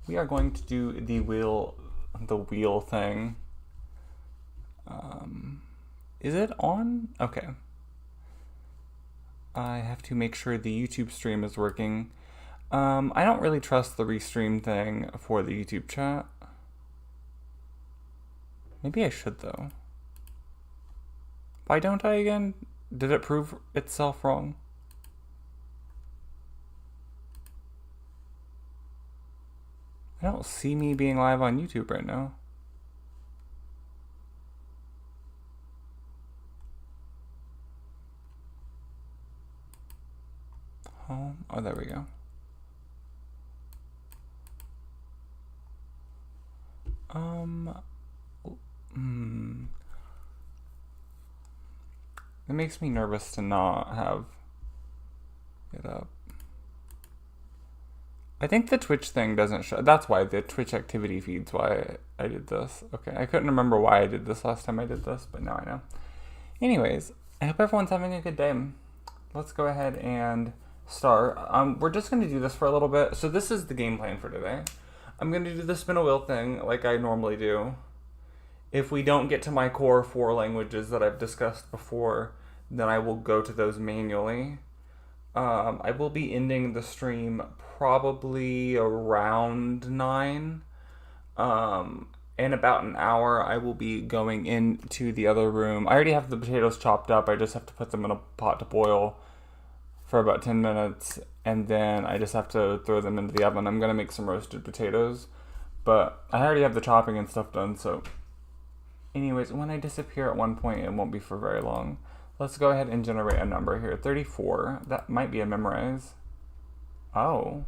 we are going to do the wheel thing. Is it on? Okay. I have to make sure the YouTube stream is working. I don't really trust the restream thing for the YouTube chat. Maybe I should though. Why don't I again? Did it prove itself wrong? I don't see me being live on YouTube right now. Home. Oh, there we go. It makes me nervous to not have it up. I think the Twitch thing doesn't show. That's why the Twitch activity feeds why I did this. Okay, I couldn't remember why I did this last time I did this, but now I know. Anyways, I hope everyone's having a good day. Let's go ahead and start. We're just going to do this for a little bit. So this is the game plan for today. I'm going to do the spin a wheel thing like I normally do. If we don't get to my core 4 languages that I've discussed before, then I will go to those manually. I will be ending the stream probably around 9. In about an hour, I will be going into the other room. I already have the potatoes chopped up. I just have to put them in a pot to boil for about 10 minutes. And then I just have to throw them into the oven. I'm going to make some roasted potatoes. But I already have the chopping and stuff done, so... Anyways, when I disappear at one point, it won't be for very long. Let's go ahead and generate a number here. 34. That might be a memorize. Oh.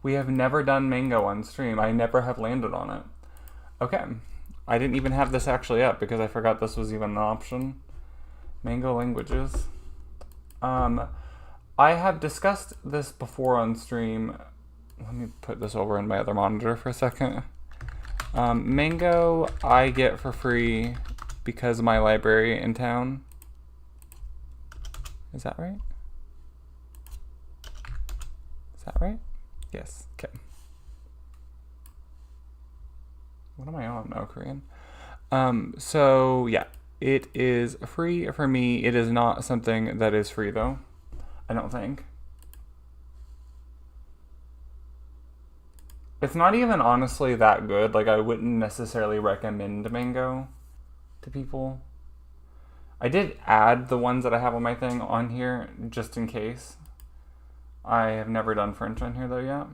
We have never done mango on stream. I never have landed on it. Okay. I didn't even have this actually up because I forgot this was even an option. Mango languages. I have discussed this before on stream. Let me put this over in my other monitor for a second. Mango I get for free because of my library in town. Is that right? Is that right? Yes. Okay. What am I on? Oh, Korean. So yeah, it is free for me. It is not something that is free though. I don't think. It's not even honestly that good. Like, I wouldn't necessarily recommend Mango to people. I did add the ones that I have on my thing on here just in case. I have never done French on here though yet.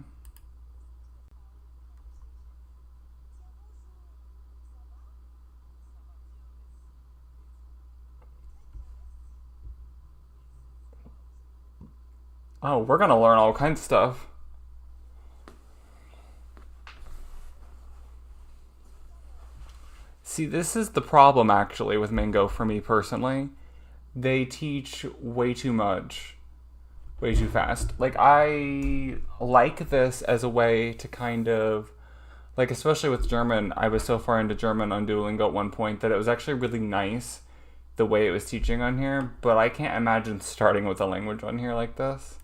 Oh, we're gonna learn all kinds of stuff. See, this is the problem actually with Mango for me personally. They teach way too much, way too fast. Like, I like this as a way to kind of, like, especially with German, I was so far into German on Duolingo at one point that it was actually really nice the way it was teaching on here, but I can't imagine starting with a language on here like this.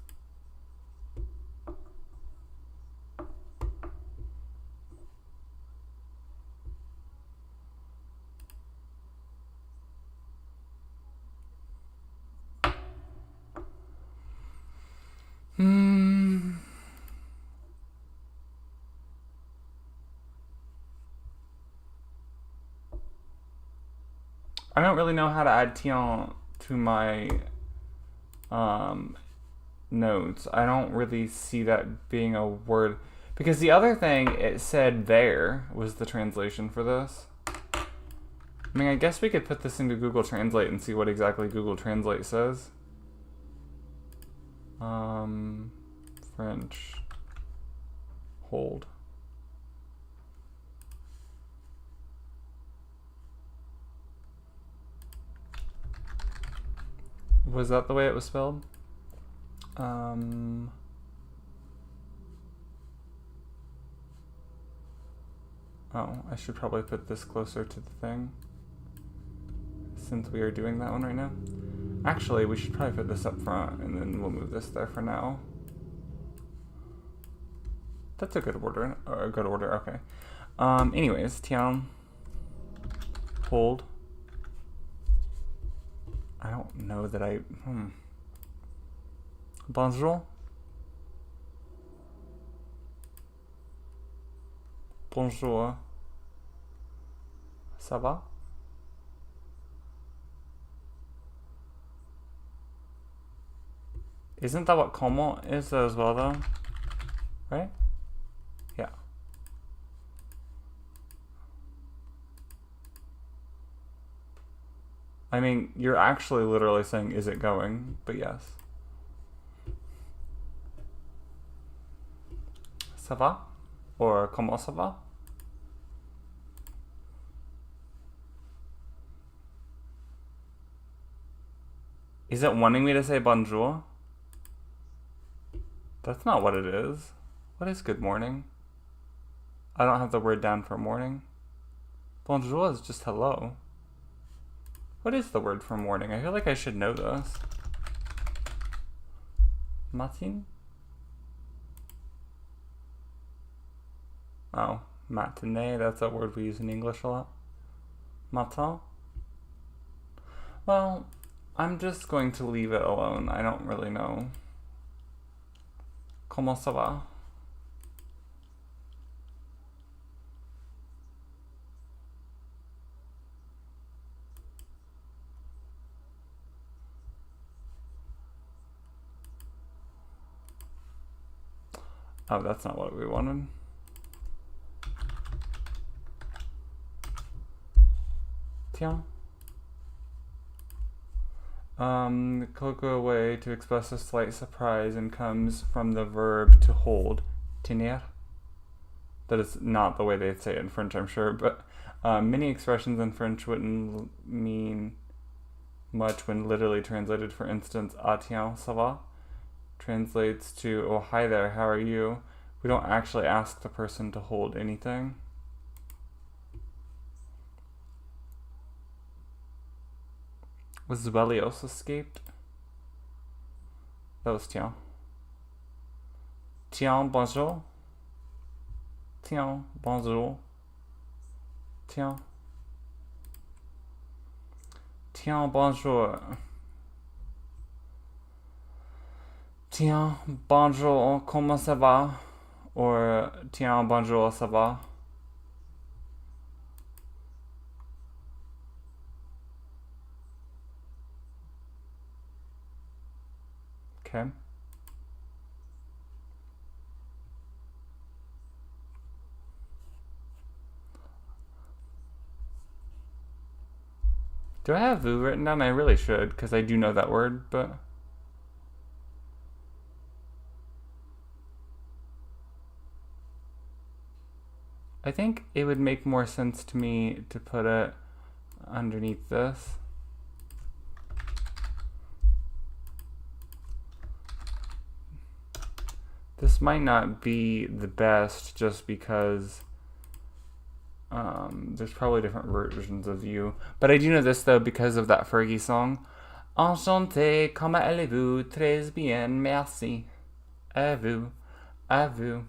I don't really know how to add tien to my notes. I don't really see that being a word. Because the other thing it said there was the translation for this. I mean, I guess we could put this into Google Translate and see what exactly Google Translate says. French. Hold. Was that the way it was spelled? Oh, I should probably put this closer to the thing, since we are doing that one right now. Actually, we should probably put this up front, and then we'll move this there for now. That's a good order. A good order. Okay. Anyways, tiens. Hold. I don't know that I. Bonjour. Bonjour. Ça va? Isn't that what como is as well, though? Right? Yeah. I mean, you're actually literally saying, is it going? But yes. Ça va? Or comment ça va? Is it wanting me to say bonjour? That's not what it is. What is good morning? I don't have the word down for morning. Bonjour is just hello. What is the word for morning? I feel like I should know this. Matin? Oh, matinee, that's a word we use in English a lot. Matin? Well, I'm just going to leave it alone. I don't really know. Comment ça va? Oh, that's not what we wanted. Tiens. The colloquial way to express a slight surprise and comes from the verb to hold, tenir. That is not the way they say it in French, I'm sure, but many expressions in French wouldn't mean much when literally translated. For instance, ah tiens, ça va? Translates to, oh hi there, how are you? We don't actually ask the person to hold anything. Was Zwelios escaped? That was tiens. Tiens, bonjour. Tiens, bonjour. Tiens. Tiens, bonjour. Tiens, bonjour, comment ça va? Or tiens, bonjour, ça va? Okay. Do I have vous written down? I really should, because I do know that word, but... I think it would make more sense to me to put it underneath this. This might not be the best just because there's probably different versions of you. But I do know this though because of that Fergie song. Enchanté, comment allez-vous? Très bien, merci. À vous. À vous.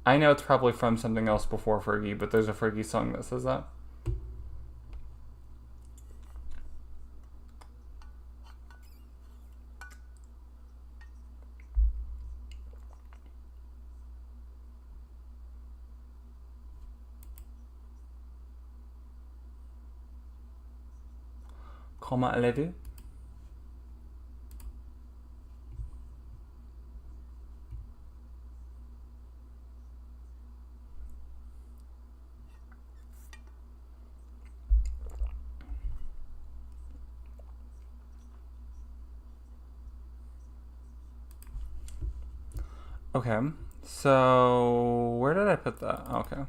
I know it's probably from something else before Fergie, but there's a Fergie song that says that. Comment allez-vous? Okay, so where did I put that? Okay.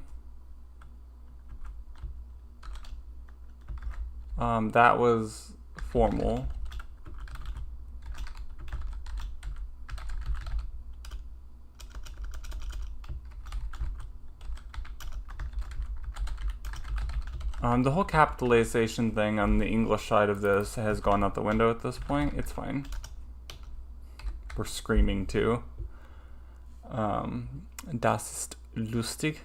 That was formal. The whole capitalization thing on the English side of this has gone out the window at this point. It's fine. We're screaming too. Das ist lustig.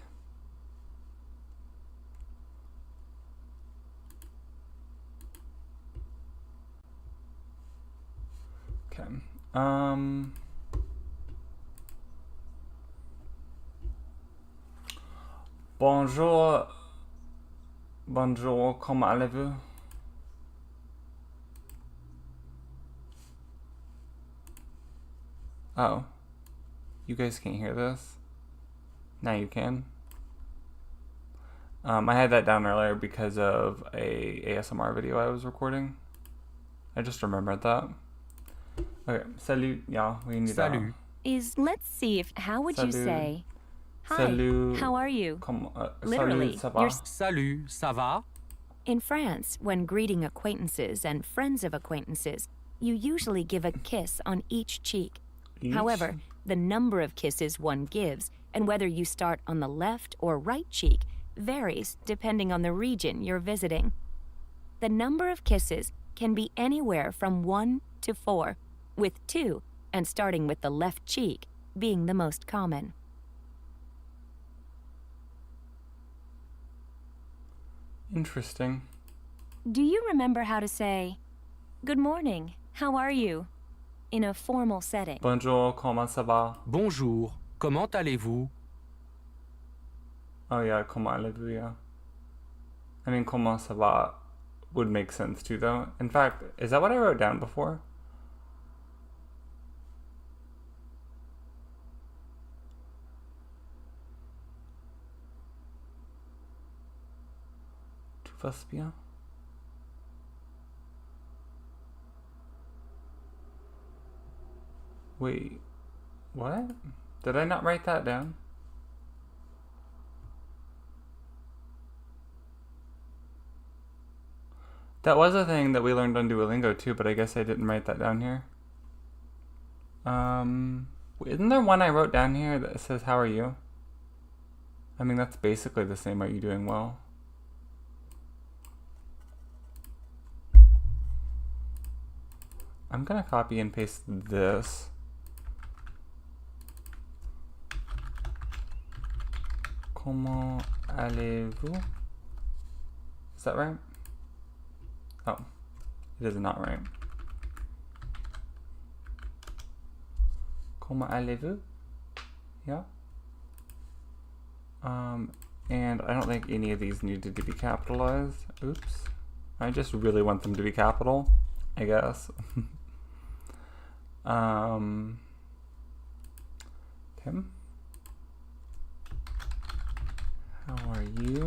Okay. Bonjour. Bonjour, comment allez-vous? Oh. You guys can't hear this? Now you can. I had that down earlier because of a ASMR video I was recording. I just remembered that. Okay, salut, y'all. We need Salut. Let's see if, how would you Salut. say, hi, Salut. how are you? Salut, Literally, ça va? you're Salut, ça va? In France, when greeting acquaintances and friends of acquaintances, you usually give a kiss on each cheek. Each? However, the number of kisses one gives and whether you start on the left or right cheek varies depending on the region you're visiting. The number of kisses can be anywhere from 1 to 4, with 2, and starting with the left cheek, being the most common. Interesting. Do you remember how to say, "Good morning, how are you?" in a formal setting? Bonjour, comment ça va? Bonjour, comment allez-vous? Oh yeah, comment allez-vous, yeah. I mean, comment ça va would make sense too, though. In fact, is that what I wrote down before? Tout va bien? Wait, what? Did I not write that down? That was a thing that we learned on Duolingo too, but I guess I didn't write that down here. Isn't there one I wrote down here that says, how are you? I mean, that's basically the same, are you doing well? I'm gonna copy and paste this. Comment allez-vous? Is that right? Oh, it is not right. Comment allez-vous? Yeah. And I don't think any of these needed to be capitalized. Oops. I just really want them to be capital, I guess. Tim? How are you?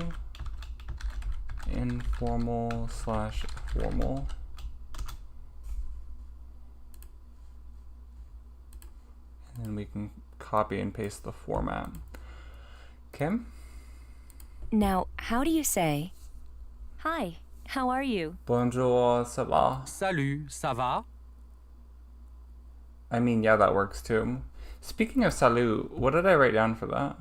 Informal/formal. And then we can copy and paste the format. Okay? Now, how do you say, "Hi, how are you?" Bonjour, ça va? Salut, ça va? I mean, yeah, that works too. Speaking of salut, what did I write down for that?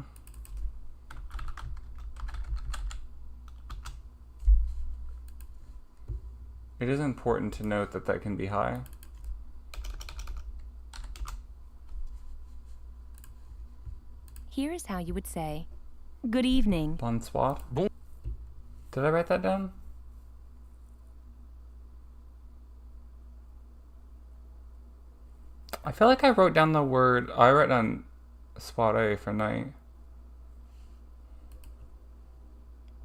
It is important to note that that can be high. Here's how you would say, "Good evening." Bonsoir. Bon. Did I write that down? I feel like I wrote down the word, I wrote down soirée for night.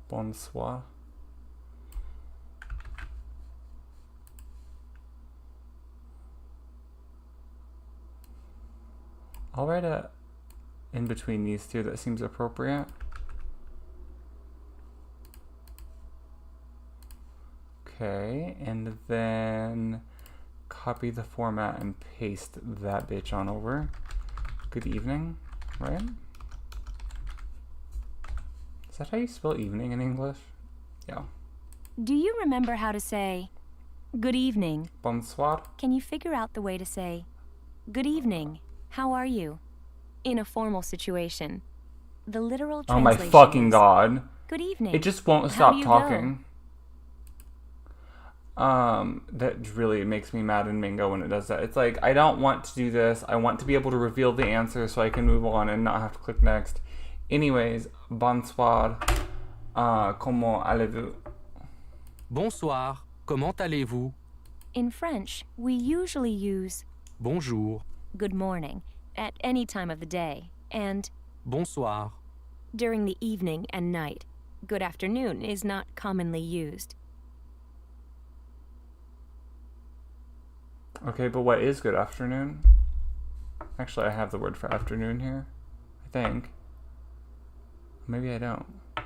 Bonsoir. I'll write it in between these two, that seems appropriate. Okay, and then copy the format and paste that bitch on over. Good evening, right? Is that how you spell evening in English? Yeah. Do you remember how to say, "Good evening"? Bonsoir. Can you figure out the way to say, "Good evening, how are you?" in a formal situation? The literal Oh my translation fucking is, god. "Good evening. It just won't How stop do you talking. That really makes me mad in Mingo when it does that. It's like, I don't want to do this. I want to be able to reveal the answer so I can move on and not have to click next. Anyways, bonsoir. Comment allez-vous? Bonsoir, comment allez-vous? In French, we usually use Bonjour, good morning at any time of the day and bonsoir. during the evening and night. Good afternoon is not commonly used. Okay, but what is good afternoon? Actually, I have the word for afternoon here. I think. Maybe I don't. I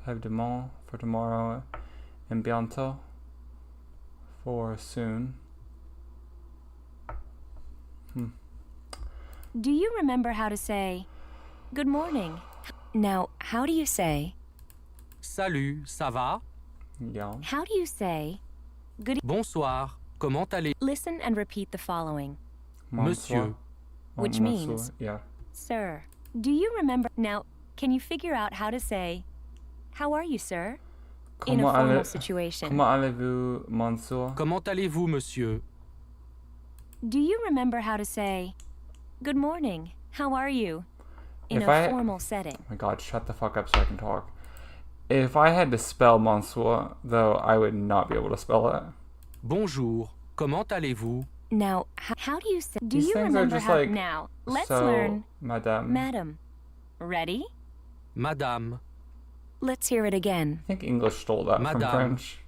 have demain for tomorrow and bientôt for soon. Do you remember how to say good morning? Now, how do you say? Salut, ça va? Yeah. How do you say good? Bonsoir, comment allez-vous? Listen and repeat the following. Monsieur. Which Monsieur, means- yeah. Sir, do you remember? Now, can you figure out how to say, how are you, sir? In a Comment formal allez- situation. Comment allez-vous, monsieur? Comment allez-vous, monsieur? Do you remember how to say, good morning, how are you? In If a I- formal setting. Oh my god, shut the fuck up so I can talk. If I had to spell monsieur, though, I would not be able to spell it. Bonjour, comment allez-vous? Now, how do you say? Do These you things are remember just how? like, Now, let's so, learn, madame. madam. Ready? Madame. Let's hear it again. I think English stole that from Madame. French.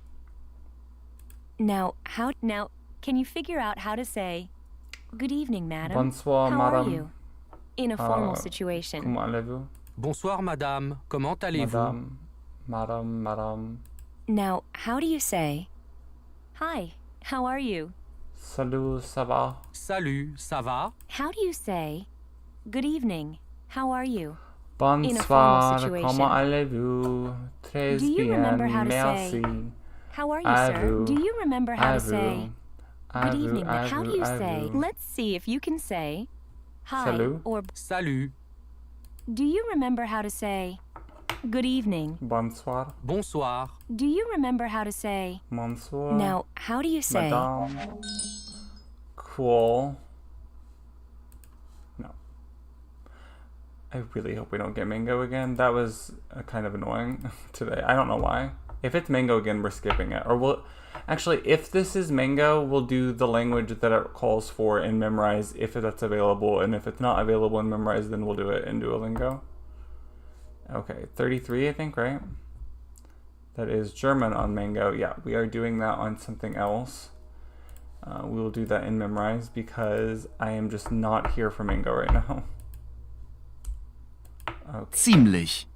Now, can you figure out how to say, good evening, madam? Bonsoir, how madame. are you? In a formal Uh, situation. Comment allez-vous? Bonsoir, madame. Comment allez-vous? Madame. Madame, madame. Now, how do you say, hi, how are you? Salut, ça va? Salut, ça va? How do you say, good evening, how are you? Bonsoir, situation. comment allez-vous? Très Do you bien, remember how to say, merci. How are you, À sir? vous. Do you remember how À to say, vous. good evening? À How do vous, you à say? vous. Let's see if you can say, hi, Salut. or Salut, do you remember how to say, good evening? Bonsoir, bonsoir. Do you remember how to say, bonsoir. now, how do you say, Madame. Cool. No. I really hope we don't get mango again. That was kind of annoying today. I don't know why. If it's mango again, we're skipping it. Or we'll... Actually, if this is mango, we'll do the language that it calls for in Memrise if that's available. And if it's not available in Memrise, then we'll do it in Duolingo. Okay, 33, I think, right? That is German on mango. Yeah, we are doing that on something else. We will do that in Memrise because I am just not here for mango right now. Okay. Ziemlich.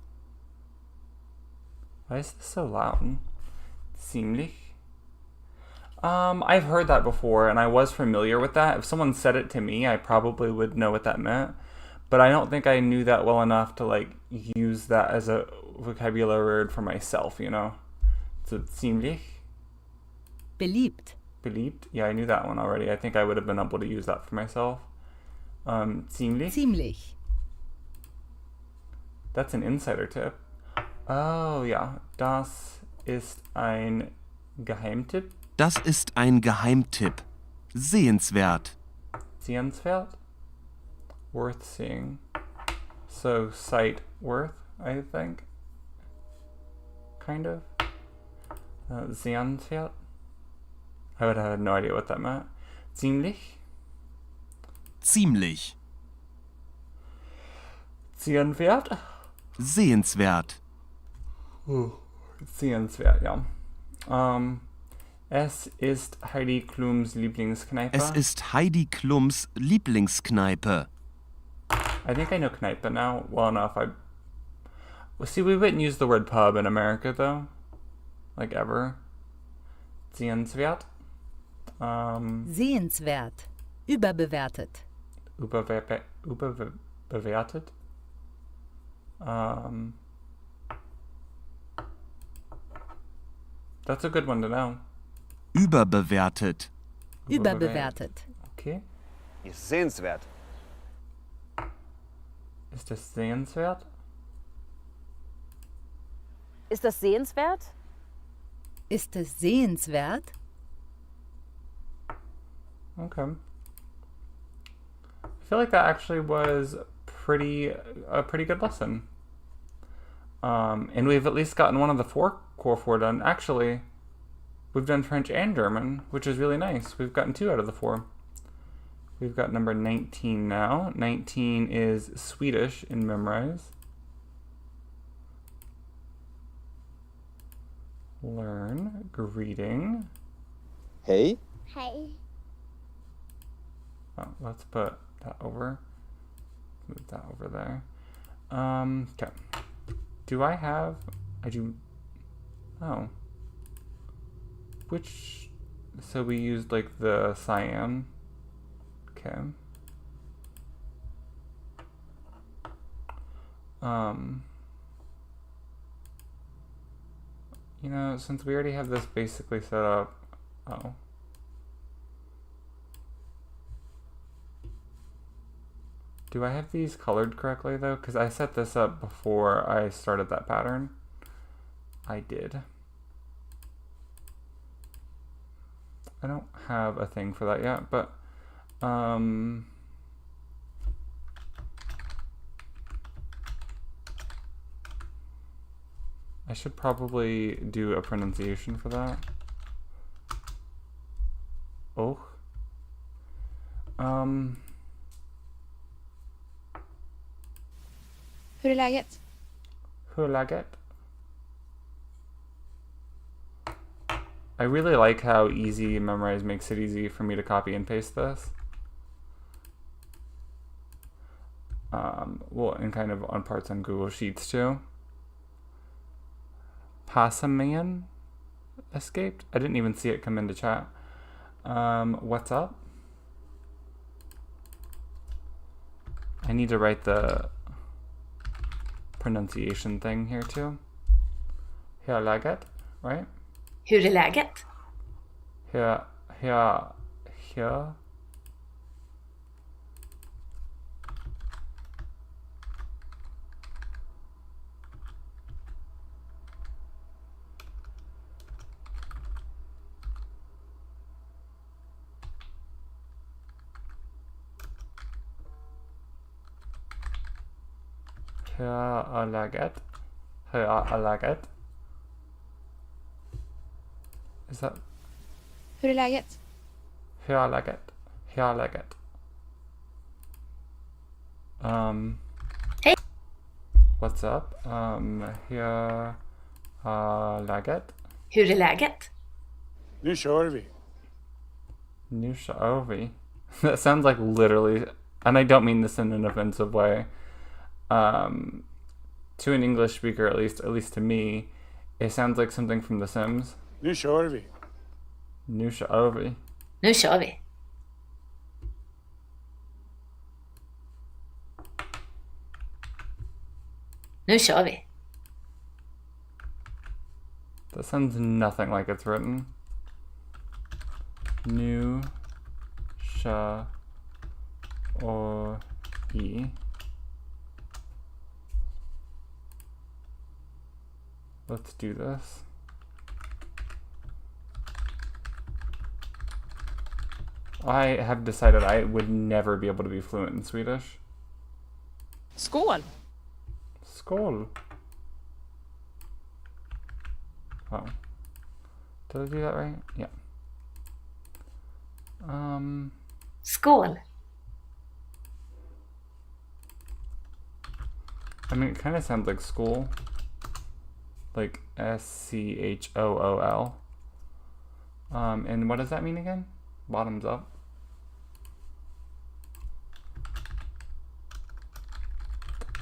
Why is this so loud? Ziemlich? I've heard that before, and I was familiar with that. If someone said it to me, I probably would know what that meant. But I don't think I knew that well enough to, like, use that as a vocabulary word for myself, you know? So, ziemlich? Beliebt. Beliebt? Yeah, I knew that one already. I think I would have been able to use that for myself. Ziemlich? Ziemlich. That's an insider tip. Oh, ja. Das ist ein Geheimtipp. Das ist ein Geheimtipp. Sehenswert. Sehenswert? Worth seeing. So, sight worth, I think. Kind of. Sehenswert? I would have had no idea what that meant. Ziemlich? Ziemlich. Sehenswert? Sehenswert. Sehenswert, ja. Es ist Heidi Klums Lieblingskneipe. Es ist Heidi Klums Lieblingskneipe. I think I know Kneipe now well enough. Well, see, we wouldn't use the word pub in America, though. Like, ever. Sehenswert. Sehenswert. Überbewertet. Überbewertet. That's a good one to know. Überbewertet. Überbewertet. Okay. Ist sehenswert. Ist das sehenswert? Ist das sehenswert? Ist es sehenswert? Okay. I feel like that actually was a pretty good lesson. And we've at least gotten one of the core four done. Actually, we've done French and German, which is really nice. We've gotten 2 out of the 4. We've got number 19 now. 19 is Swedish in Memrise. Learn, greeting. Hej. Hej. Oh, let's put that over. Move that over there. Okay. Do I have... I do... Oh. Which... So we used, like, the cyan. Okay. You know, since we already have this basically set up... Oh. Do I have these colored correctly, though? Because I set this up before I started that pattern. I did. I don't have a thing for that yet, but... I should probably do a pronunciation for that. Oh. Hur är läget? Hur är läget? I really like how easy Memrise makes it easy for me to copy and paste this. Well, and kind of on parts on Google Sheets too. Passaman escaped? I didn't even see it come into chat. What's up? I need to write the pronunciation thing here too. Hur är läget? Right? Hur är läget? Hur. Hur är läget? Hur är läget? Is that? Hur är läget? Hur är läget? Hur är läget? Hey. What's up? Hur är läget? Hur är läget? Nu kör vi. Nu kör vi. That sounds like literally, and I don't mean this in an offensive way. To an English speaker, at least to me, it sounds like something from The Sims. Nu kör vi. Nu kör vi. Nu kör vi. Nu kör vi. That sounds nothing like it's written. Nu kör vi. Let's do this. I have decided I would never be able to be fluent in Swedish. Skål! Skål. Oh. Did I do that right? Yeah. Skål. I mean, it kind of sounds like school. Like SCHOOL. And what does that mean again? Bottoms up.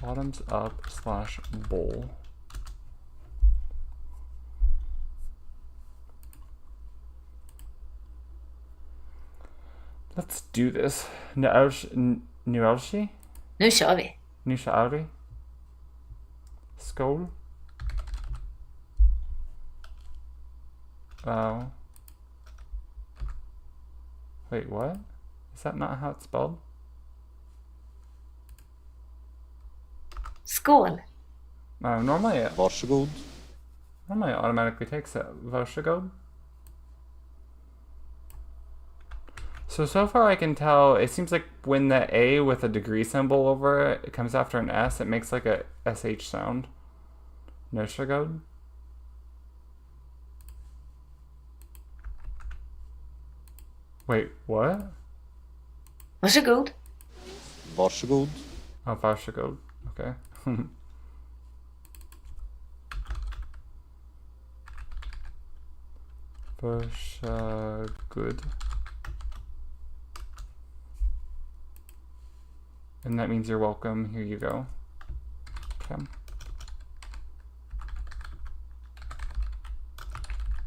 Bottoms up / bowl. Let's do this. Nuelshi? Nu kör vi. Nu kör vi. Skål. Oh. Wait, what? Is that not how it's spelled? Skål. Normally it Varsågod. automatically takes it. Varsågod. So far I can tell, it seems like when the A with a degree symbol over it, it comes after an S, it makes like a SH sound. Nöshagod? Wait, what? Varsågod. Varsågod. Oh, varsågod. Okay. Varsågod. And that means you're welcome. Here you go. Okay.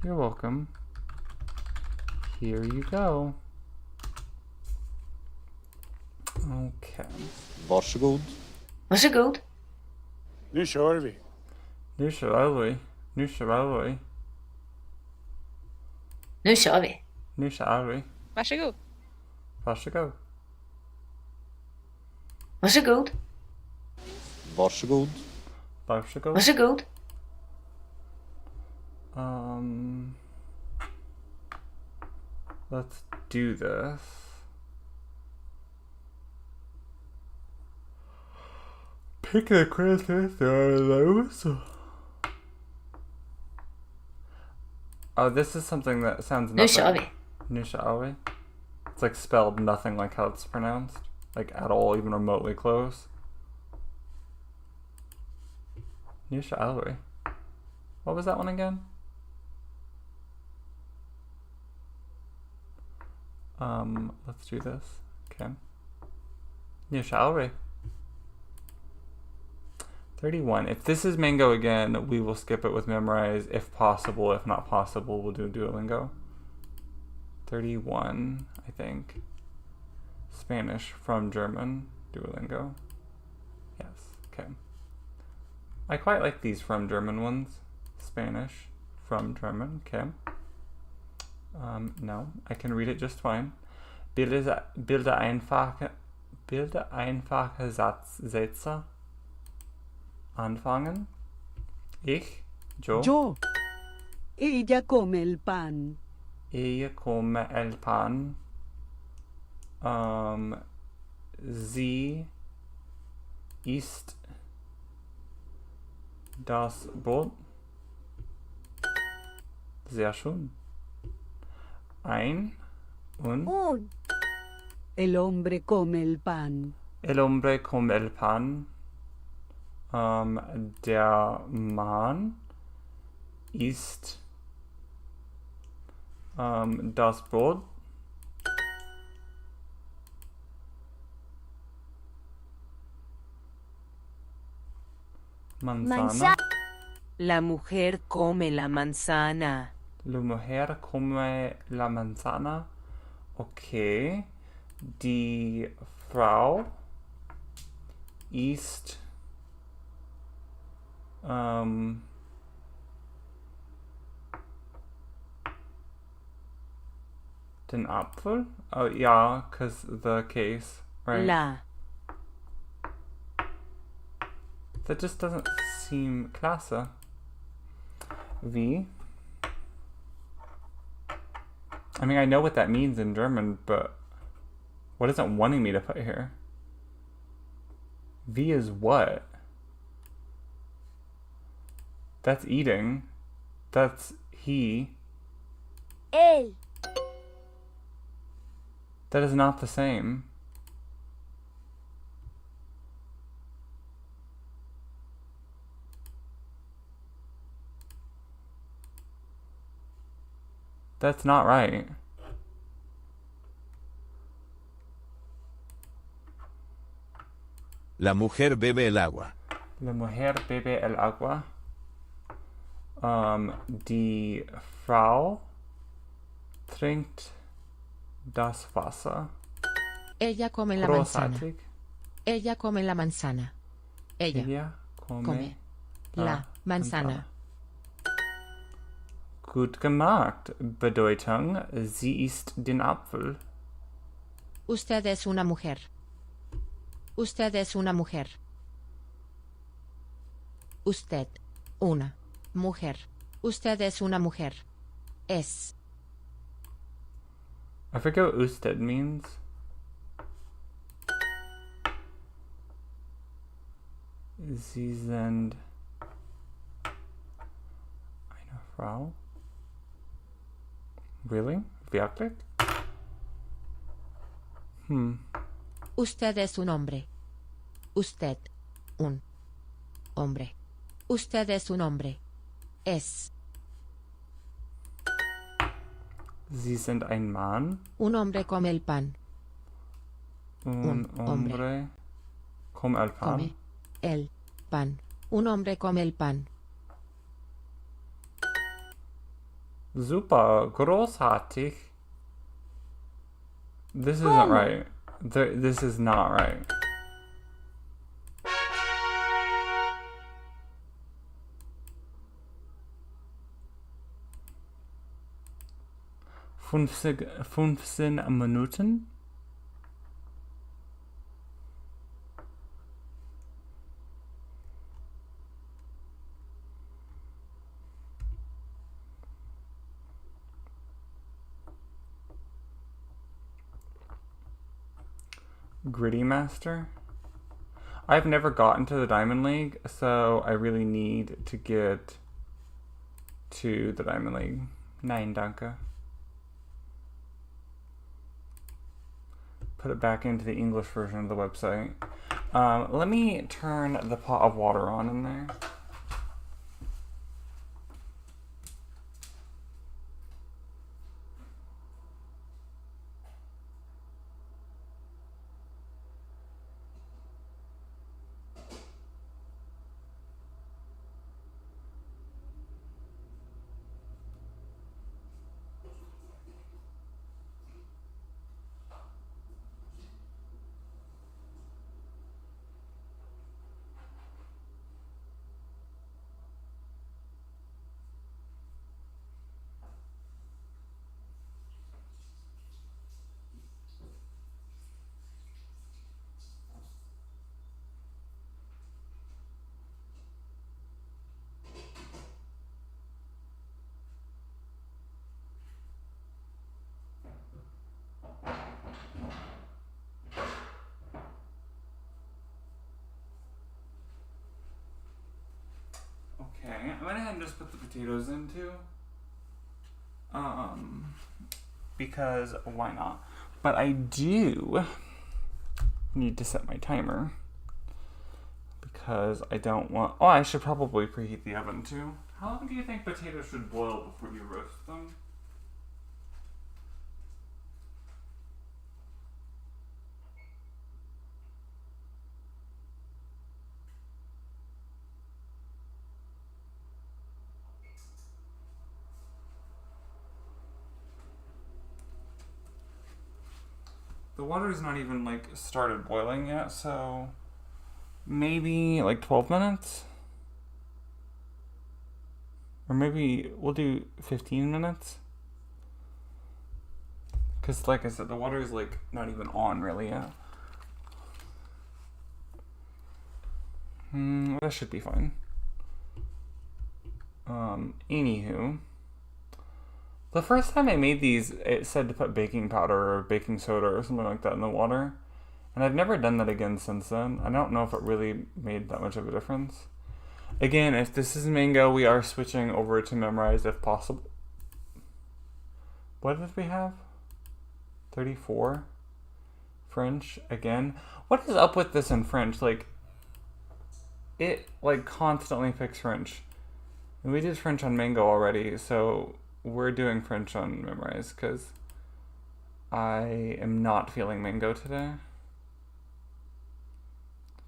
You're welcome. Here you go. Okay. Varsågod. Varsågod. Nu kör vi. Nu kör vi. Nu kör vi. Nu kör vi. Nu kör vi. Varsågod. Varsågod. Varsågod. Varsågod. Varsågod. Varsågod. Let's do this. Pick the Christmas those. Oh, this is something that sounds Nu kör nothing. vi. Nu kör vi. It's like spelled nothing like how it's pronounced. Like at all, even remotely close. Nu kör vi. What was that one again? Let's do this. Okay. Nu kör vi. 31. If this is Mango again, we will skip it with Memorize if possible. If not possible, we'll do Duolingo. 31, I think. Spanish from German. Duolingo. Yes. Okay. I quite like these from German ones. Spanish from German. Okay. No, I can read it just fine. Bilde einfache Sätze. Anfangen. Ich, yo. Yo. Ella come el pan. Ella come el pan. Sie isst das Brot. Sehr schön. Ein und El hombre come el pan. el hombre come el pan. Der Mann isst das Brot. Manzana. La mujer come la manzana. La mujer come la manzana. Okay. Die Frau isst den Apfel? Oh, yeah, because the case, right? La. That just doesn't seem klasse. Wie? I mean, I know what that means in German, but what is it wanting me to put here? Wie is what? That's eating. That's he. Él. That is not the same. That's not right. La mujer bebe el agua. La mujer bebe el agua. Die Frau trinkt das Wasser. Ella come la manzana. Großartig. Ella come la manzana. Ella come la manzana. Gut gemacht. Bedeutung, sie isst den Apfel. Usted es una mujer. Usted es una mujer. Usted, una mujer. Usted es una mujer. Es. I forget what usted means. Sie sind Frau? Really? Wirklich? Usted es un hombre. Usted, un hombre. Usted es un hombre. Es Sie sind ein Mann. un hombre come el pan. Un hombre come el pan. Come el pan. Un hombre come el pan. Super, großartig. This isn't right. This is not right. Fünfzehn Minuten? Gritty Master? I've never gotten to the Diamond League, so I really need to get to the Diamond League. Nein, danke. Put it back into the English version of the website. Let me turn the pot of water on in there. Okay, I went ahead and just put the potatoes in too. Because why not? But I do need to set my timer. Because I don't want... Oh, I should probably preheat the oven too. How long do you think potatoes should boil before you roast them? The water's not even like started boiling yet, so maybe like 12 minutes? Or maybe we'll do 15 minutes? Because like I said, the water is like not even on really yet. That should be fine. Anywho. The first time I made these, it said to put baking powder or baking soda or something like that in the water. And I've never done that again since then. I don't know if it really made that much of a difference. Again, if this is mango, we are switching over to memorize if possible. What did we have? 34? French again? What is up with this in French? Like, it like constantly picks French. And we did French on mango already, so we're doing French on memorize because I am not feeling mango today.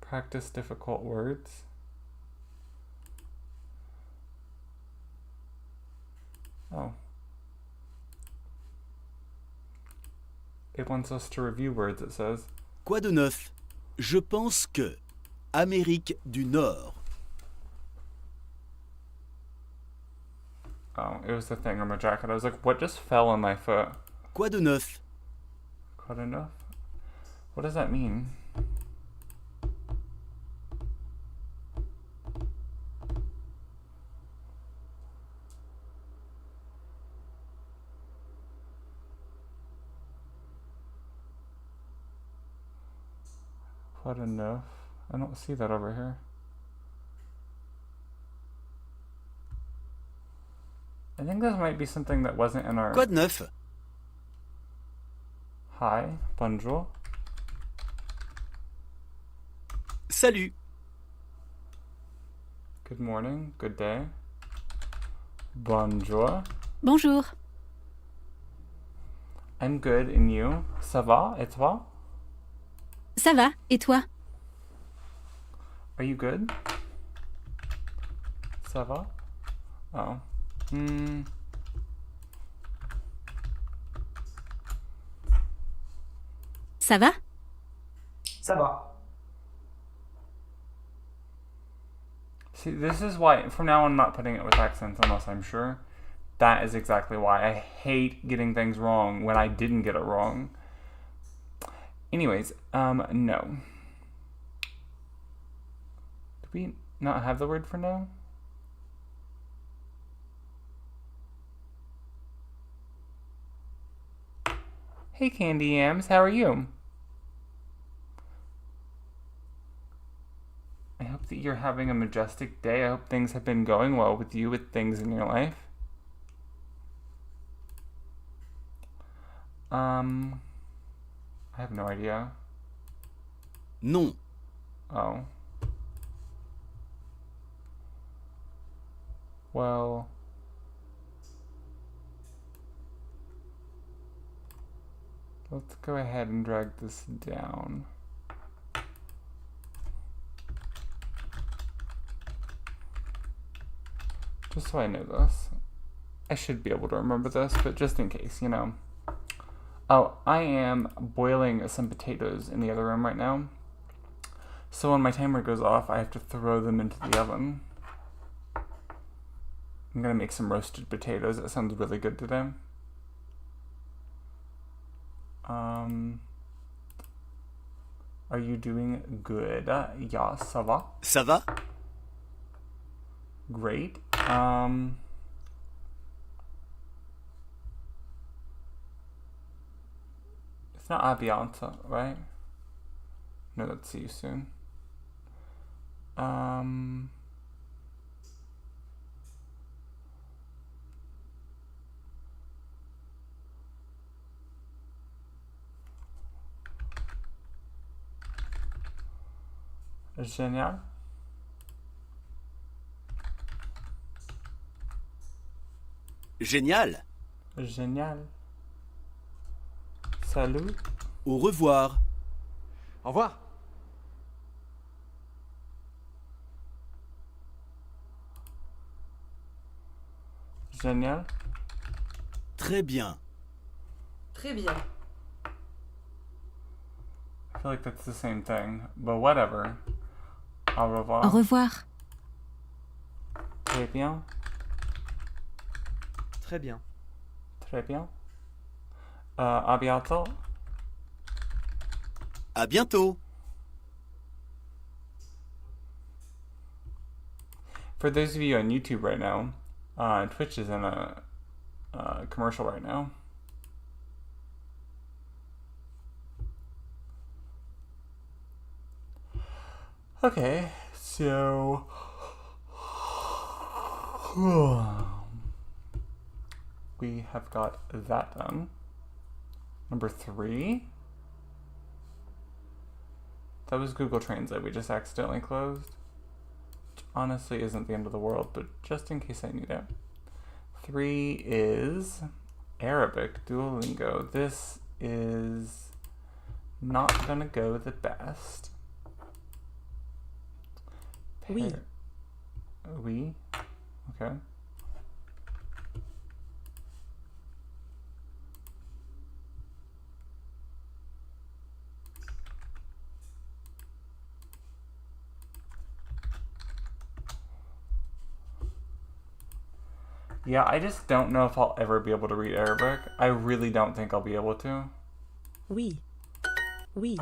Practice difficult words. Oh. It wants us to review words, it says. Quoi de neuf? Je pense que Amérique du Nord. Oh, it was the thing on my jacket. I was like, what just fell on my foot? Quoi de neuf? Quoi de neuf? What does that mean? What enough? I don't see that over here. I think this might be something that wasn't in our... Quoi de neuf? Hi, bonjour. Salut. Good morning, good day. Bonjour. Bonjour. I'm good, and you? Ça va, et toi? Ça va, et toi? Are you good? Ça va? Oh. Ça va? Ça va. See, this is why, from now on, I'm not putting it with accents unless I'm sure. That is exactly why. I hate getting things wrong when I didn't get it wrong. Anyways, no. Do we not have the word for no? Hey, Candy Yams, how are you? I hope that you're having a majestic day. I hope things have been going well with you, with things in your life. I have no idea. Non. Oh. Well... let's go ahead and drag this down. Just so I know this. I should be able to remember this, but just in case, you know. Oh, I am boiling some potatoes in the other room right now. So when my timer goes off, I have to throw them into the oven. I'm gonna make some roasted potatoes. That sounds really good today. Are you doing good? Yeah, ça va? Ça va? Great. It's not Abianta, right? No, let's see you soon. Génial. Génial. Génial. Salut. Au revoir. Au revoir. Génial. Très bien. Très bien. I feel like that's the same thing, but whatever. Au revoir. Au revoir. Très bien. Très bien. Très bien. À bientôt. À bientôt. For those of you on YouTube right now, Twitch is in a commercial right now. Okay, so we have got that done. Number 3. That was Google Translate we just accidentally closed. Which honestly isn't the end of the world, but just in case I need it. 3 is Arabic, Duolingo. This is not gonna go the best. Oui. Oui. Okay. Yeah, I just don't know if I'll ever be able to read Arabic. I really don't think I'll be able to. Oui. Oui.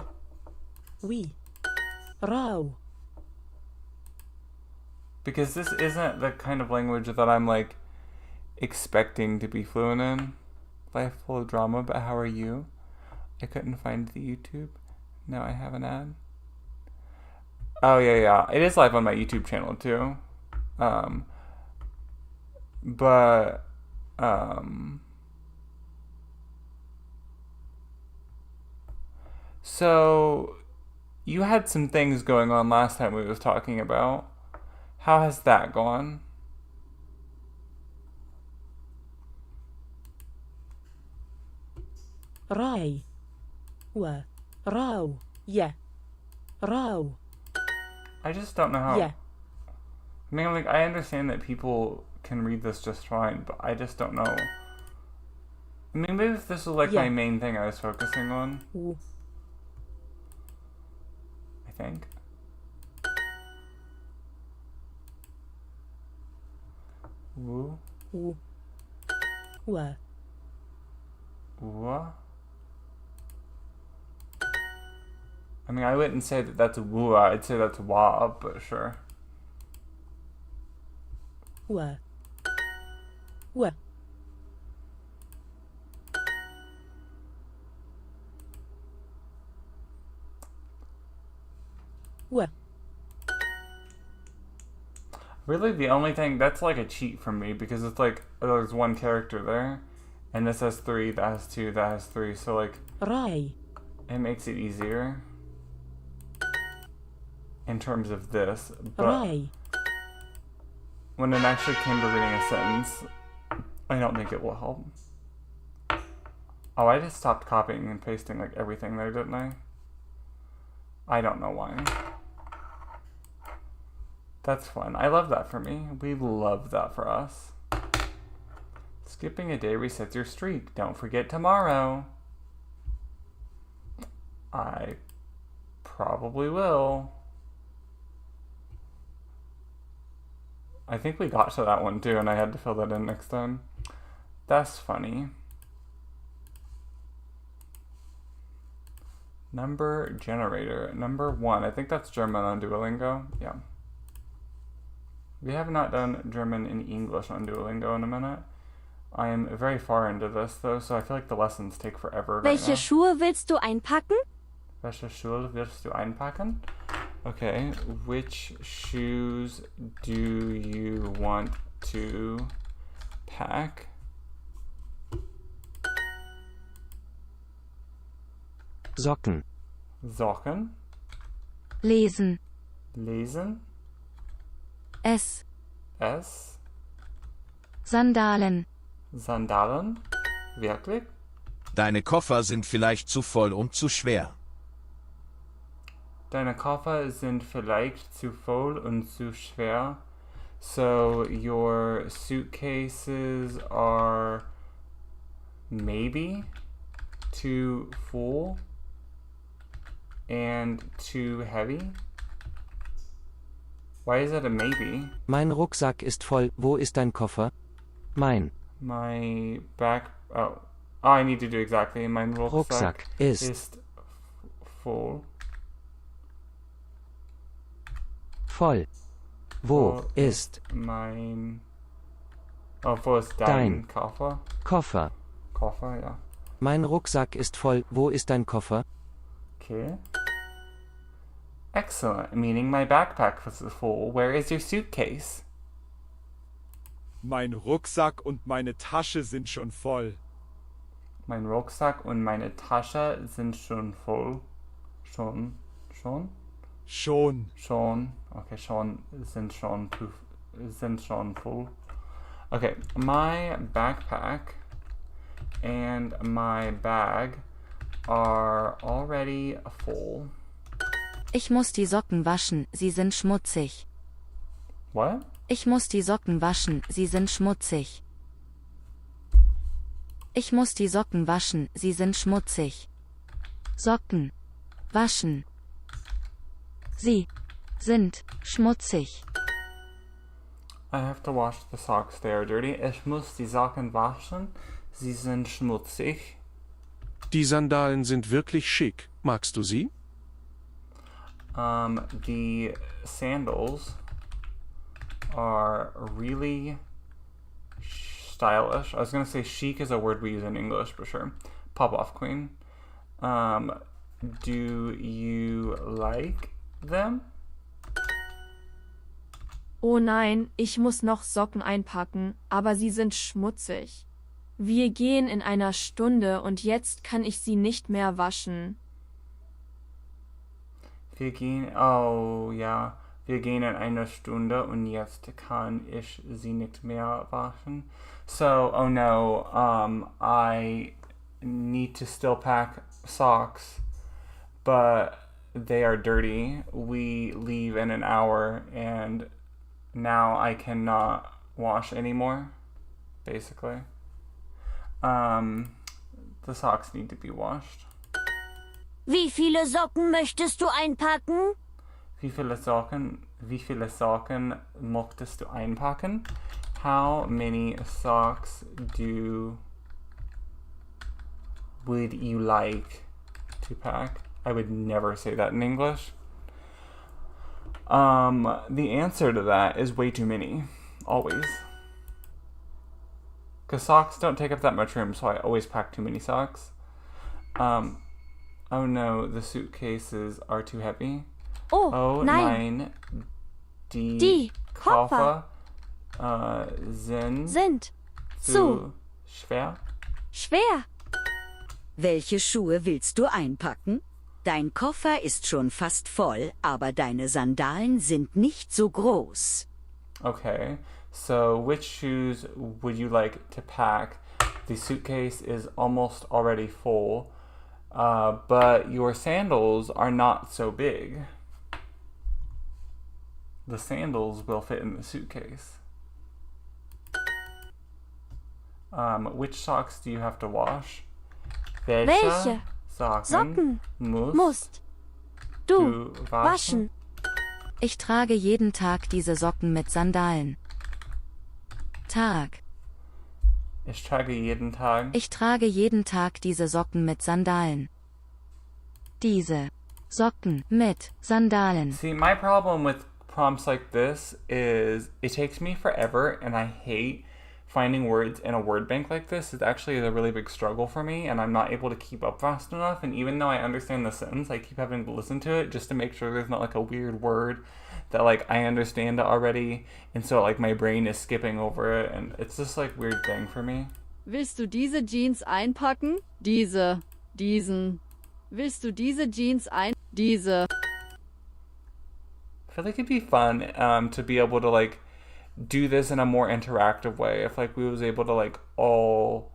Oui. Rau. Because this isn't the kind of language that I'm like expecting to be fluent in. Life full of drama, but how are you? I couldn't find the YouTube. Now I have an ad. Oh yeah. It is live on my YouTube channel too. But So you had some things going on last time we was talking about. How has that gone? Rai. Wa. Rau. Yeah. Rau. I just don't know how. Yeah. I mean, like, I understand that people can read this just fine, but I just don't know. I mean, maybe if this was like my main thing I was focusing on. Wu. I think. Woo. Wu. Wa. Woo. I mean, I wouldn't say that that's woo. I'd say that's wa, but sure. Wa. Wa. Wa. Really, the only thing that's like a cheat from me because it's like there's one character there, and this has 3, that has 2, that has 3. So like, Rai. it makes it easier in terms of this. But Rai. when it actually came to reading a sentence, I don't think it will help. Oh, I just stopped copying and pasting like everything there, didn't I? I don't know why. That's fun. I love that for me. We love that for us. Skipping a day resets your streak. Don't forget tomorrow. I probably will. I think we got to that one too, and I had to fill that in next time. That's funny. Number generator. Number 1. I think that's German on Duolingo. Yeah. We have not done German and English on Duolingo in a minute. I am very far into this though, so I feel like the lessons take forever right Welche now. Schuhe willst du einpacken? Welche Schuhe willst du einpacken? Okay, which shoes do you want to pack? Socken. Socken. Lesen. Lesen. S. S. Sandalen. Sandalen. Wirklich? Deine Koffer sind vielleicht zu voll und zu schwer. Deine Koffer sind vielleicht zu voll und zu schwer. So your suitcases are maybe too full and too heavy. Why is it a maybe? Mein Rucksack ist voll. Wo ist dein Koffer? Mein My back. Oh, I need to do exactly. Mein Rucksack ist voll. Voll. Wo ist mein. Oh, wo ist dein Koffer? Koffer? Koffer, ja. Mein Rucksack ist voll. Wo ist dein Koffer? Okay. Excellent. Meaning my backpack was full. Where is your suitcase? Mein Rucksack und meine Tasche sind schon voll. Mein Rucksack und meine Tasche sind schon voll. Schon? Schon. Schon. Okay, schon sind schon full. Okay, my backpack and my bag are already full. Ich muss die Socken waschen, sie sind schmutzig. What? Ich muss die Socken waschen, sie sind schmutzig. Ich muss die Socken waschen, sie sind schmutzig. Socken. Waschen. Sie sind schmutzig. I have to wash the socks, they are dirty. Ich muss die Socken waschen, sie sind schmutzig. Die Sandalen sind wirklich schick. Magst du sie? The sandals are really stylish. I was gonna say chic is a word we use in English, but sure. Pop off, queen. Do you like them? Oh nein, ich muss noch Socken einpacken, aber sie sind schmutzig. Wir gehen in einer Stunde und jetzt kann ich sie nicht mehr waschen. Oh ja, wir gehen in einer Stunde und jetzt kann ich sie nicht mehr waschen. So, oh no, I need to still pack socks, but they are dirty. We leave in an hour and now I cannot wash anymore, basically. The socks need to be washed. Wie viele Socken möchtest du einpacken? Wie viele Socken möchtest du einpacken? How many socks would you like to pack? I would never say that in English. The answer to that is way too many. Always. Because socks don't take up that much room, so I always pack too many socks. Oh no, the suitcases are too heavy. Oh, nein. Die Koffer sind zu schwer. Schwer. Welche Schuhe willst du einpacken? Dein Koffer ist schon fast voll, aber deine Sandalen sind nicht so groß. Okay, so which shoes would you like to pack? The suitcase is almost already full, but your sandals are not so big. The sandals will fit in the suitcase. Which socks do you have to wash? Welche Socken musst du waschen? Ich trage jeden Tag diese Socken mit Sandalen. Tag. Ich trage jeden Tag. Ich trage jeden Tag diese Socken mit Sandalen. Diese Socken mit Sandalen. See, my problem with prompts like this is it takes me forever, and I hate finding words in a word bank like this. It's actually a really big struggle for me, and I'm not able to keep up fast enough. And even though I understand the sentence, I keep having to listen to it just to make sure there's not like a weird word that like I understand already, and so like my brain is skipping over it, and it's just like weird thing for me. Willst du diese Jeans einpacken? Diesen. Willst du diese Jeans diese? I feel like it'd be fun to be able to like do this in a more interactive way. If like we was able to like all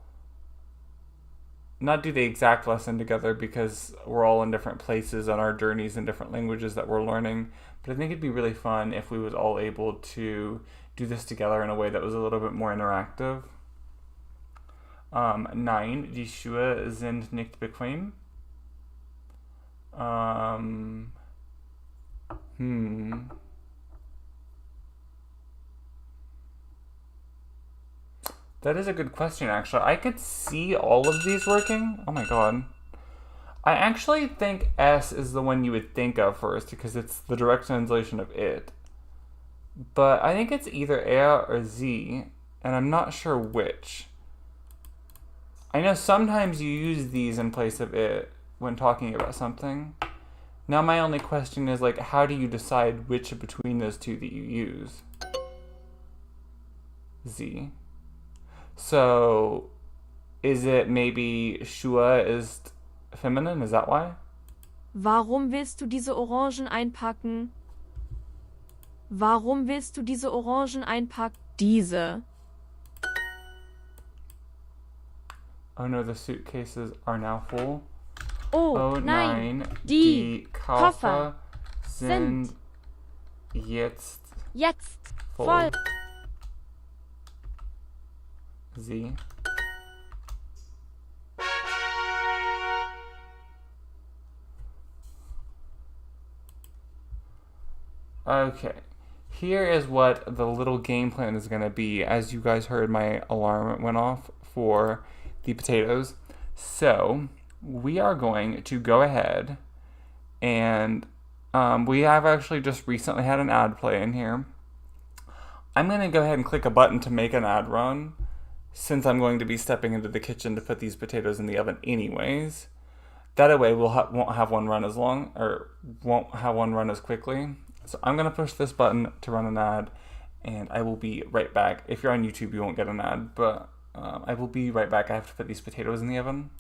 not do the exact lesson together because we're all in different places on our journeys and different languages that we're learning. But I think it'd be really fun if we was all able to do this together in a way that was a little bit more interactive. Nein, die Schuhe sind nicht bequem. That is a good question, actually. I could see all of these working. Oh my god. I actually think S is the one you would think of first because it's the direct translation of it. But I think it's either Er or Z, and I'm not sure which. I know sometimes you use these in place of it when talking about something. Now my only question is like, how do you decide which between those two that you use? Z. So, is it maybe Schuhe is feminine? Is that why? Warum willst du diese Orangen einpacken? Warum willst du diese Orangen einpacken? Diese. Oh no, the suitcases are now full. Oh nein, die Koffer sind jetzt voll. Sie. Okay, here is what the little game plan is going to be. As you guys heard, my alarm went off for the potatoes. So, we are going to go ahead and we have actually just recently had an ad play in here. I'm going to go ahead and click a button to make an ad run, since I'm going to be stepping into the kitchen to put these potatoes in the oven anyways. That way we'll won't have one run as long, or won't have one run as quickly. So I'm going to push this button to run an ad, and I will be right back. If you're on YouTube, you won't get an ad, but I will be right back. I have to put these potatoes in the oven.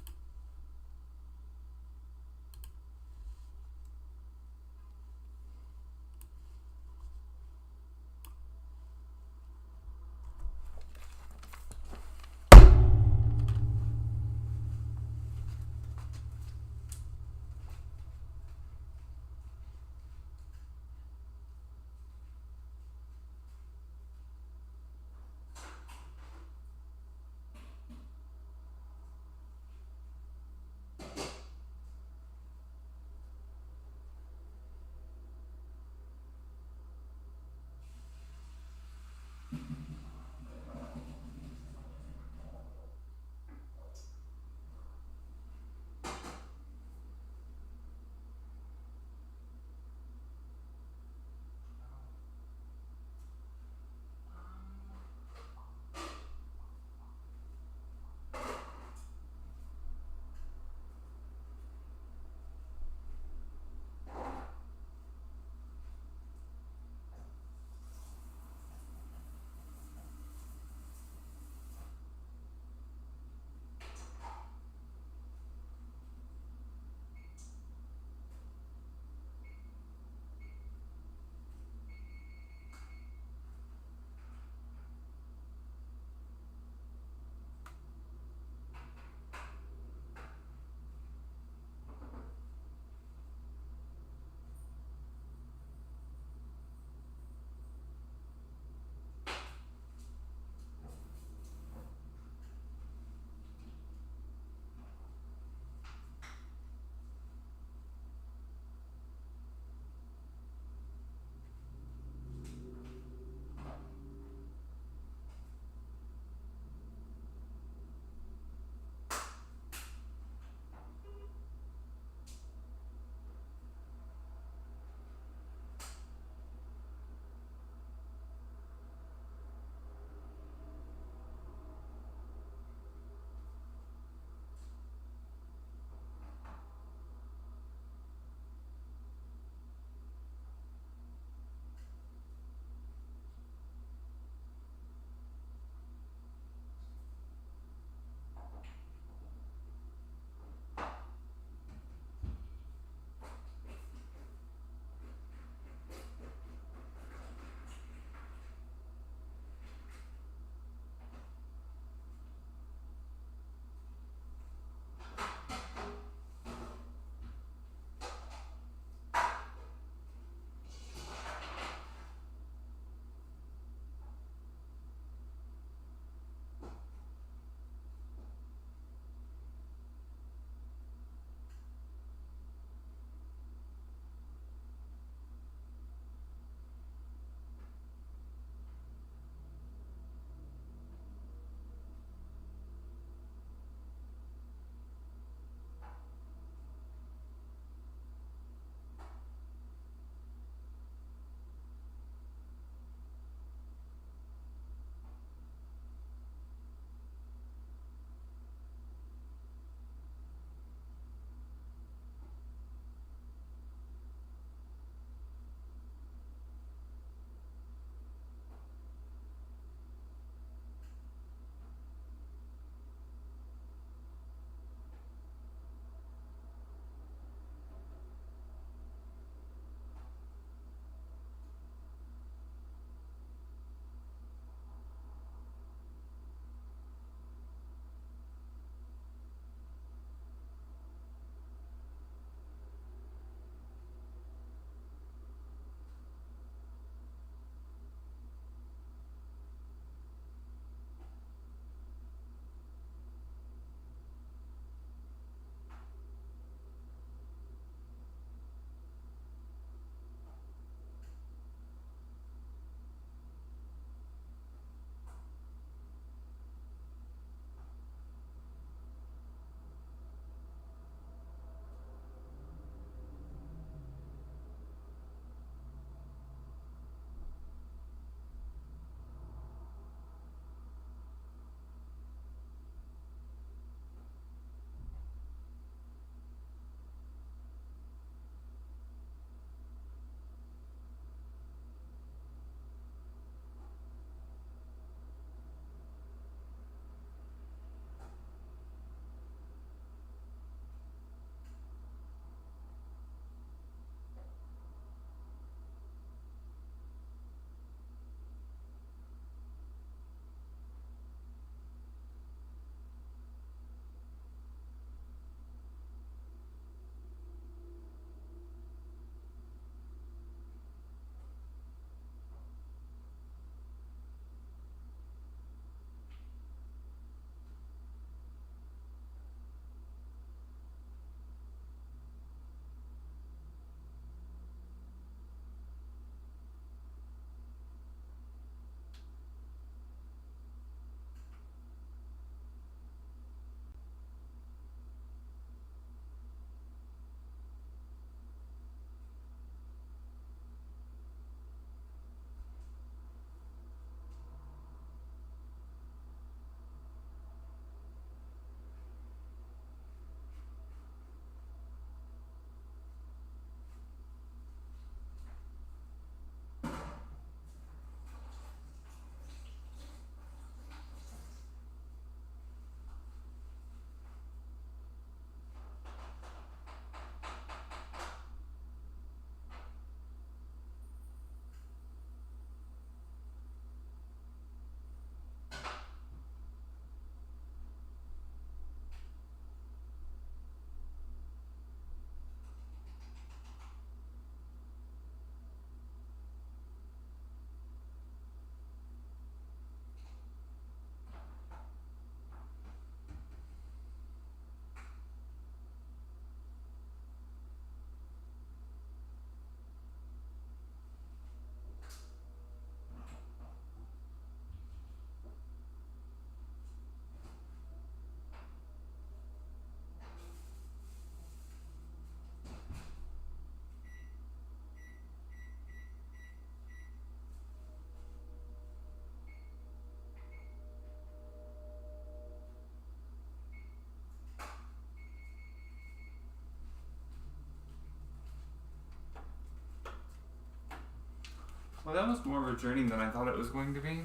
Well, that was more of a journey than I thought it was going to be.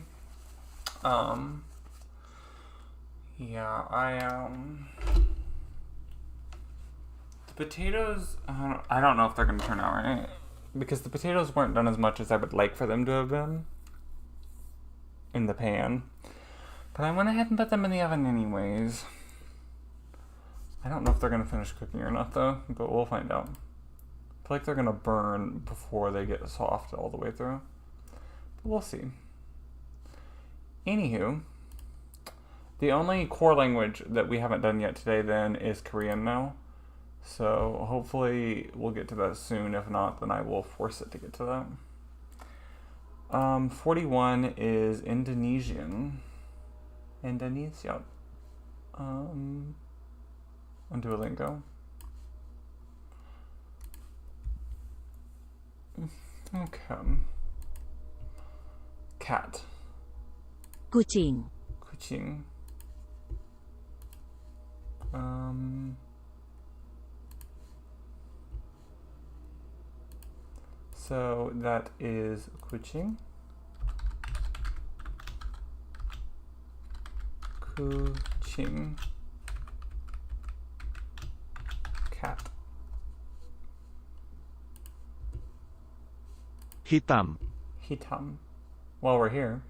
Yeah, the potatoes, I don't know if they're going to turn out right. Because the potatoes weren't done as much as I would like for them to have been in the pan. But I went ahead and put them in the oven anyways. I don't know if they're going to finish cooking or not though, but we'll find out. I feel like they're going to burn before they get soft all the way through. But we'll see. Anywho, the only core language that we haven't done yet today then is Korean now. So hopefully we'll get to that soon. If not, then I will force it to get to that. 41 is Indonesian. Indonesia. On Duolingo. Okay. Cat. Kucing. Kucing. So that is kucing. Kucing. Cat. Hitam. Hitam. While we're here.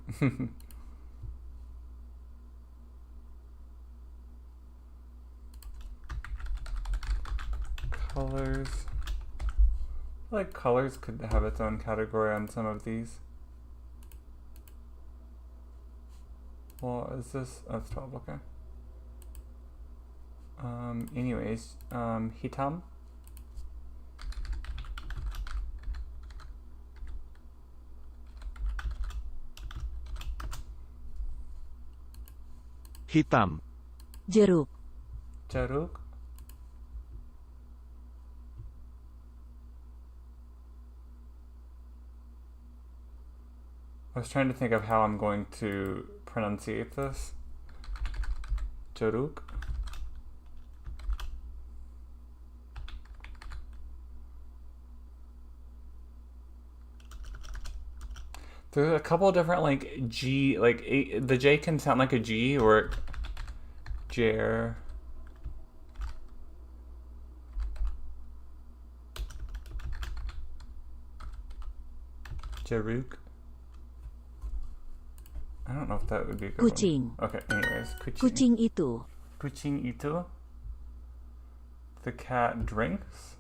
Colors. I feel like colors could have its own category on some of these. Well, is this? Oh, it's 12, okay. Anyways, hitam. Hitam. Jeruk. Jeruk. I was trying to think of how I'm going to pronunciate this. Jeruk. There's a couple of different like G, like the J can sound like a G or Jer. Jeruk. I don't know if that would be a good Kucing. one. Okay, anyways. Kucing. Kucing itu. Kucing itu. The cat drinks?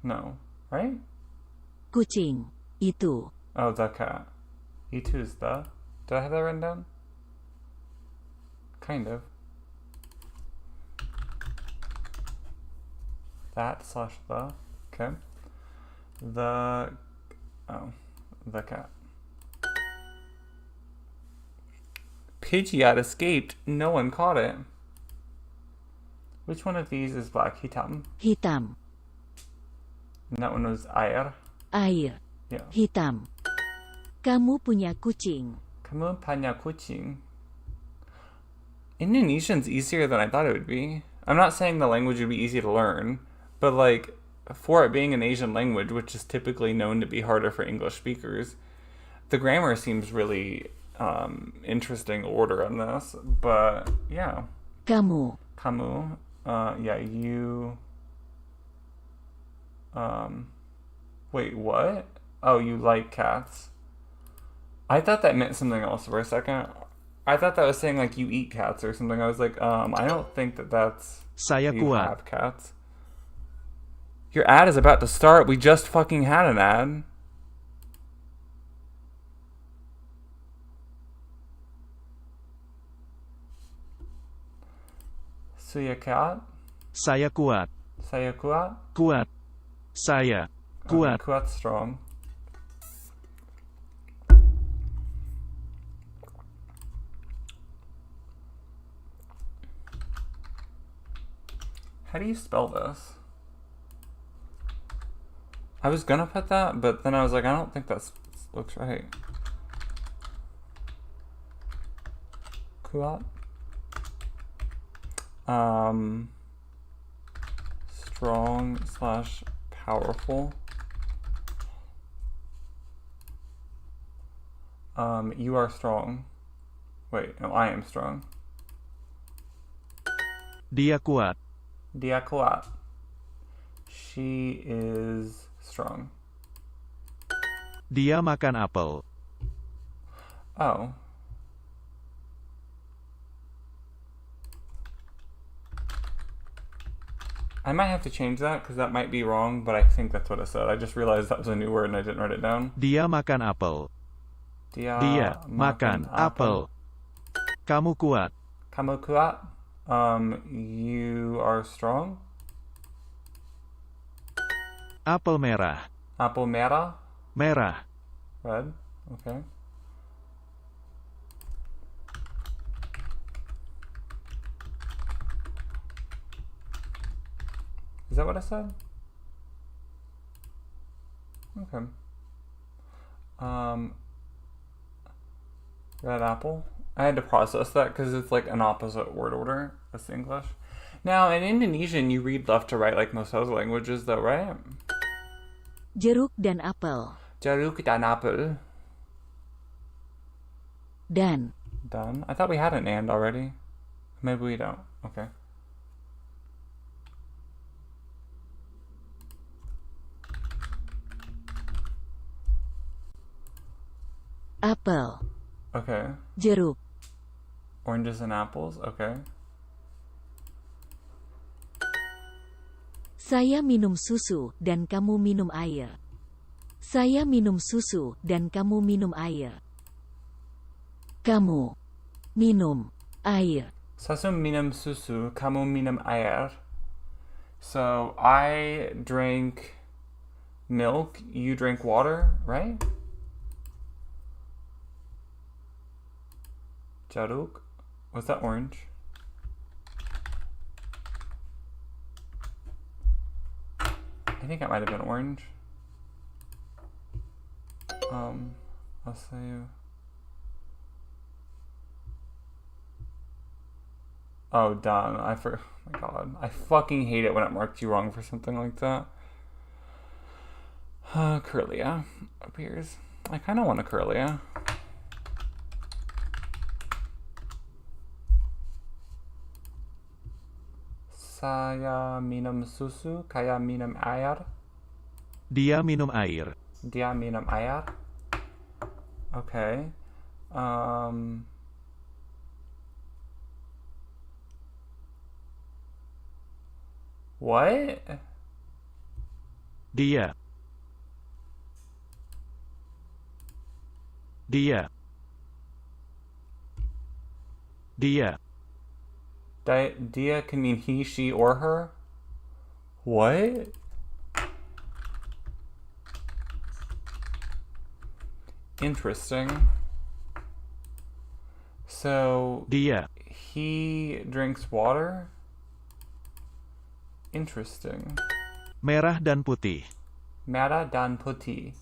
No. Right? Kucing itu. Oh, the cat. Itu is the. Did I have that written down? Kind of. That slash the. Okay. The. Oh. The cat. Pidgeot escaped. No one caught it. Which one of these is black? Hitam. Hitam. And that one was air. Air. Yeah. Hitam. Kamu punya kucing. Kamu punya kucing. Indonesian's easier than I thought it would be. I'm not saying the language would be easy to learn, but like for it being an Asian language, which is typically known to be harder for English speakers, the grammar seems really interesting order on this. But yeah. Kamu. Kamu. Yeah, you. Wait, what? Oh, you like cats. I thought that meant something else for a second. I thought that was saying like you eat cats or something. I was like, I don't think that's Saya you kuat. have cats. Your ad is about to start. We just fucking had an ad. Saya cat. Saya kuat. Saya kuat. Kuat. Saya. Kuat. Okay, kuat's strong. How do you spell this? I was gonna put that, but then I was like, I don't think that looks right. Kuat. Strong / powerful. You are strong. Wait, no, I am strong. Dia kuat. Dia kuat. She is strong. Dia makan apel. Oh. I might have to change that because that might be wrong, but I think that's what it said. I just realized that was a new word and I didn't write it down. Dia makan apel. Dia makan apel. Kamu kuat. Kamu kuat. You are strong. Apel merah. Apel merah. Merah. Red. Okay. Is that what I said? Okay. Red apple. I had to process that because it's like an opposite word order as English. Now, in Indonesian, you read left to right like most other languages, though, right? Jeruk dan apel. Jeruk dan apel. Dan. Done. I thought we had an and already. Maybe we don't. Okay. Apel. Okay. Jeruk. Oranges and apples. Okay. Saya minum susu dan kamu minum air. Saya minum susu dan kamu minum air. Kamu minum air. Sasu minum susu, kamu minum air. So I drink milk, you drink water, right? Jaruk. Was that orange? I think it might have been orange. I'll say. Oh, done. Oh my god. I fucking hate it when it marks you wrong for something like that. Curlia appears. I kind of want a Curlia. Saya minum susu, kaya minum air. Dia minum air. Dia minum air. Okay. What? Dia. Dia. Dia. Dia can mean he, she, or her? What? Interesting. So Dia. He drinks water? Interesting. Merah dan putih. Merah dan putih.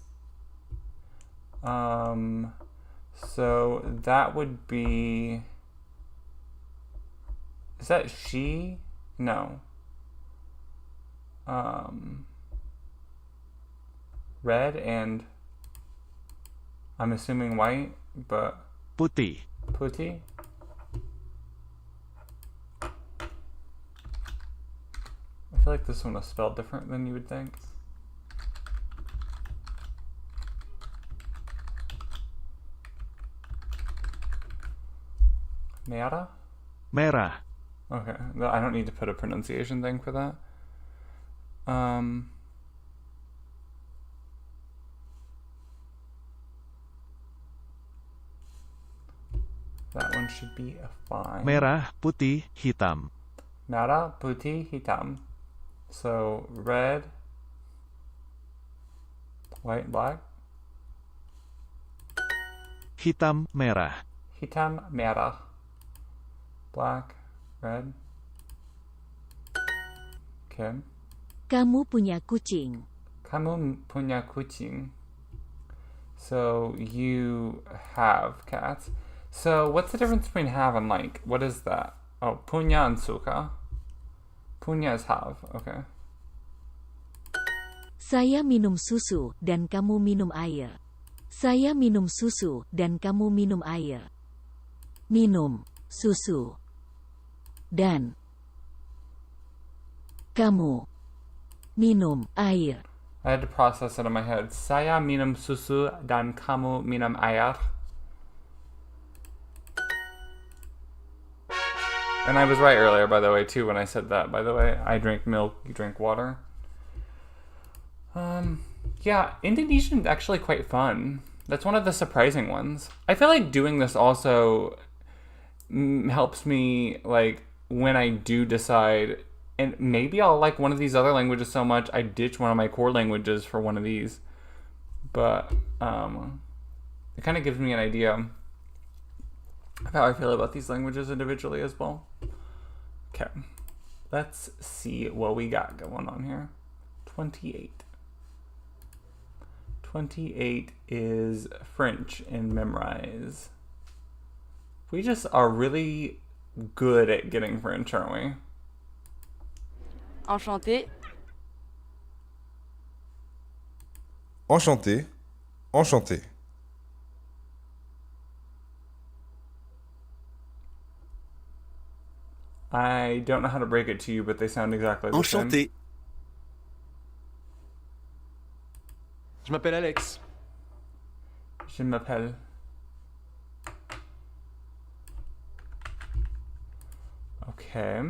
So that would be... Is that she? No. Red and I'm assuming white, but putih. Putih? I feel like this one was spelled different than you would think. Merah? Merah. Okay, I don't need to put a pronunciation thing for that. That one should be fine. Merah, putih, hitam. Merah, putih, hitam. So red, white, and black. Hitam, merah. Hitam, merah. Black, red. Okay. Kamu punya kucing. Kamu punya kucing. So you have cats. So what's the difference between have and like? What is that? Oh, punya and suka. Punya is have. Okay. Saya minum susu dan kamu minum air. Saya minum susu dan kamu minum air. Minum susu dan kamu minum air. I had to process it in my head. Saya minum susu dan kamu minum air. And I was right earlier, by the way, too, when I said that. By the way, I drink milk, you drink water. Yeah, Indonesian is actually quite fun. That's one of the surprising ones. I feel like doing this also helps me, like, when I do decide, and maybe I'll like one of these other languages so much, I ditch one of my core languages for one of these. But, it kind of gives me an idea of how I feel about these languages individually as well. Okay, let's see what we got going on here. 28. 28 is French in Memrise. We just are really good at getting French, aren't we? Enchanté. Enchanté. Enchanté. I don't know how to break it to you, but they sound exactly the same. Enchanté. Je m'appelle Alex. Je m'appelle. Okay.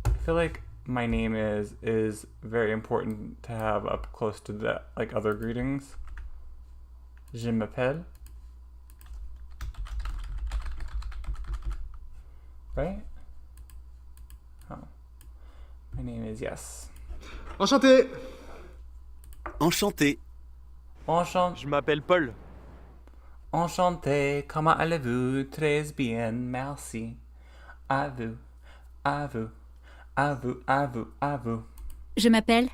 I feel like my name is very important to have up close to the like other greetings. Je m'appelle. Right? Oh. My name is yes. Enchanté. Enchanté. Enchanté. Je m'appelle Paul. Enchanté. Comment allez-vous? Très bien, merci. À vous. À vous. À vous. À vous. À vous. Je m'appelle.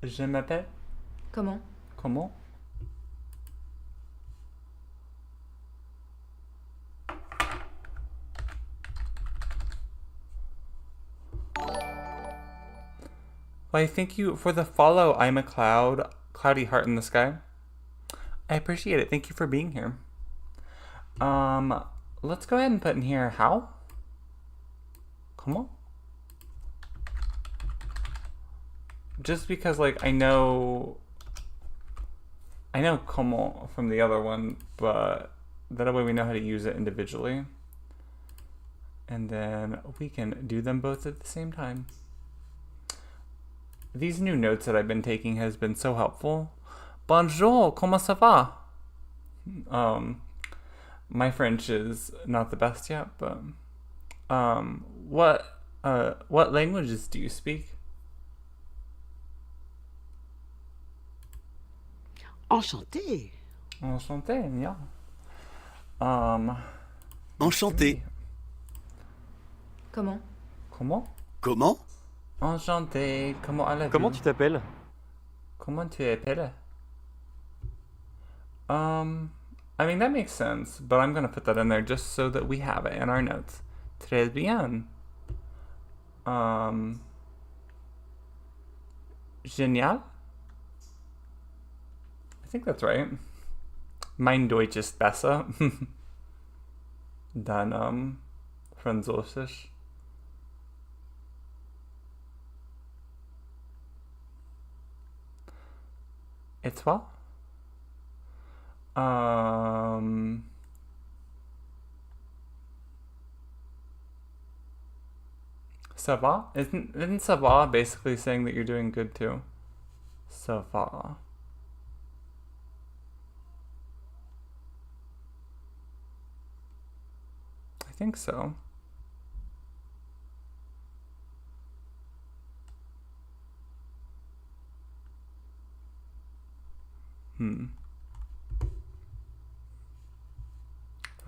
Je m'appelle. Comment? Comment? Well, thank you for the follow. I'm a cloudy heart in the sky. I appreciate it. Thank you for being here. Let's go ahead and put in here how. Comment? Just because, like, I know comment from the other one, but that way we know how to use it individually. And then we can do them both at the same time. These new notes that I've been taking has been so helpful. Bonjour, comment ça va? My French is not the best yet, but what languages do you speak? Enchanté. Enchanté, yeah. Enchanté. Comment? Comment? Comment? Enchanté, comment allez-vous? Comment tu t'appelles? Comment tu t'appelles? I mean, that makes sense, but I'm going to put that in there just so that we have it in our notes. Très bien. Genial? I think that's right. Mein Deutsch ist besser than Französisch. Et toi? Ça va? Isn't ça va basically saying that you're doing good too? Ça va. I think so.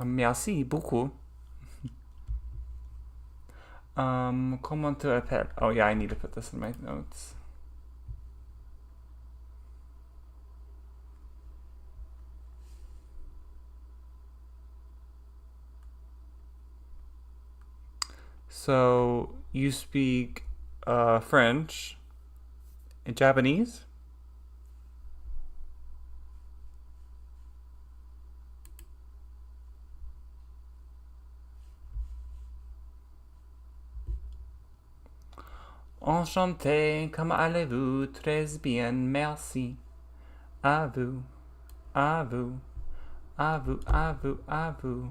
Merci beaucoup. Comment tu appelles? Oh yeah, I need to put this in my notes. So you speak French and Japanese? Enchanté, comment allez-vous? Très bien, merci. À vous, à vous, à vous, à vous, à vous.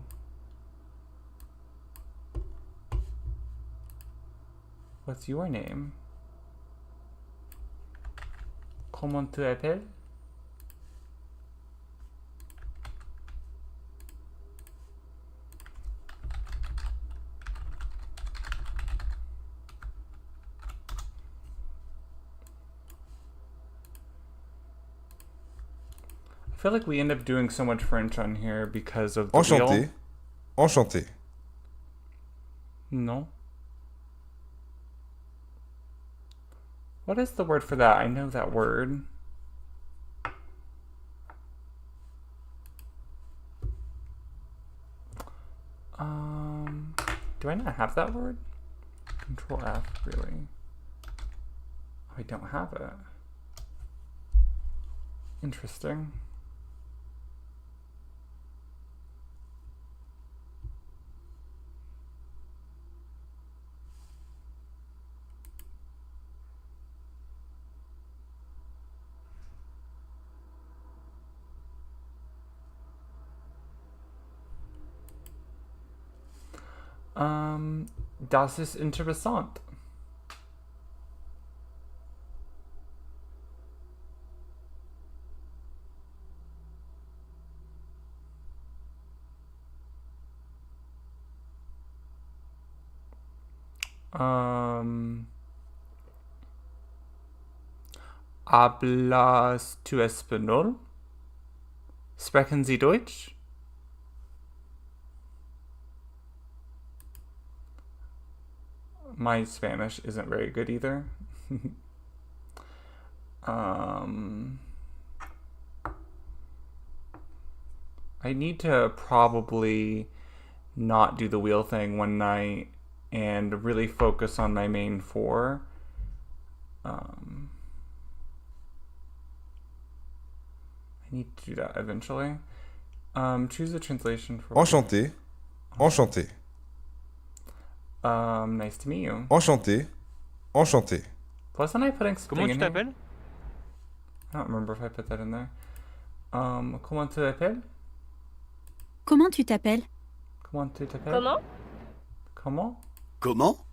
What's your name? Comment tu t'appelles? I feel like we end up doing so much French on here because of the Enchanté. wheel. Enchanté. No. What is the word for that? I know that word. Do I not have that word? Control F, really? Oh, I don't have it. Interesting. Das ist interessant. Hablas tu español? Sprechen Sie Deutsch? My Spanish isn't very good either. I need to probably not do the wheel thing one night and really focus on my main four. I need to do that eventually. Choose a translation for... Enchanté. Enchanté. Nice to meet you. Enchanté. Enchanté. Wasn't I putting something Comment in tu here? t'appelles? I don't remember if I put that in there. Comment tu t'appelles? Comment tu t'appelles? Comment tu t'appelles? Comment? Comment? Comment?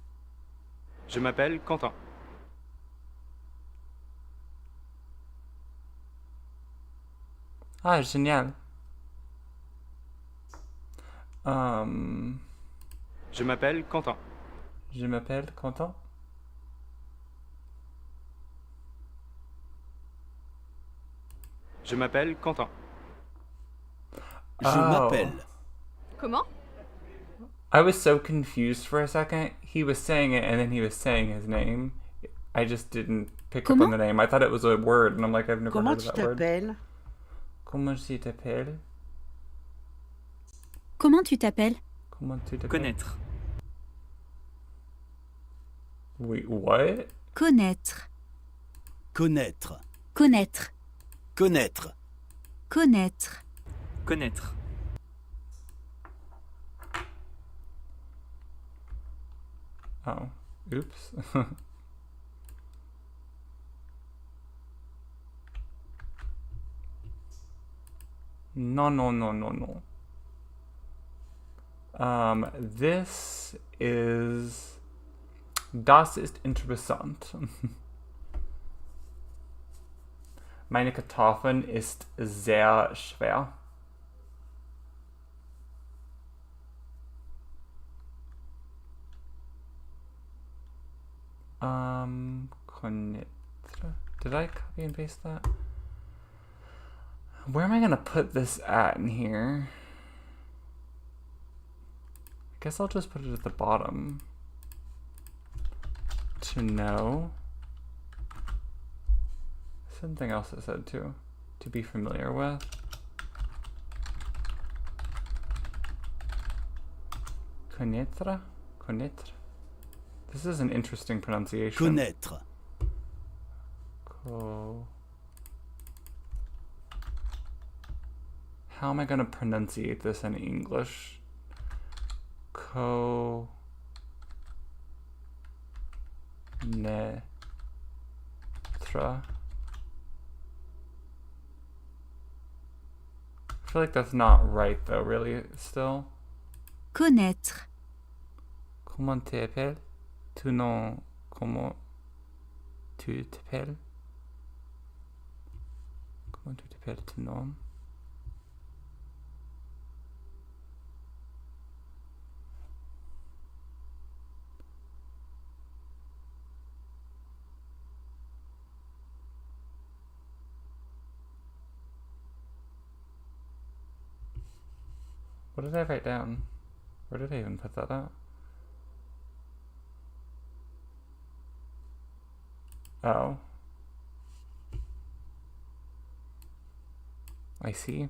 Je m'appelle Quentin. Ah, génial. Je m'appelle Quentin. Je m'appelle Quentin. Je m'appelle Quentin. Je m'appelle. Comment? I was so confused for a second. He was saying it and then he was saying his name. I just didn't pick up on the name. I thought it was a word and I'm like, I've never Comment heard of tu that word. t'appelles? Comment tu t'appelles? Comment tu t'appelles? Comment tu t'appelles? Connaître. Wait, what? Connaître. Connaître. Connaître. Connaître. Connaître. Connaître. Oh, oops. No, no, no, no, no. This is... Das ist interessant. Meine Kartoffeln ist sehr schwer. Connaître. Did I copy and paste that? Where am I gonna put this at in here? I guess I'll just put it at the bottom. To know. Something else it said too. To be familiar with. Connaître? Connaître? This is an interesting pronunciation. Connaître. How am I going to pronunciate this in English? Connaître. I feel like that's not right though, really, still. Connaître. Comment t'appelles? Tu nom, comment tu t'appelles? Comment tu t'appelles ton nom? What did I write down? Where did I even put that at? Oh. I see.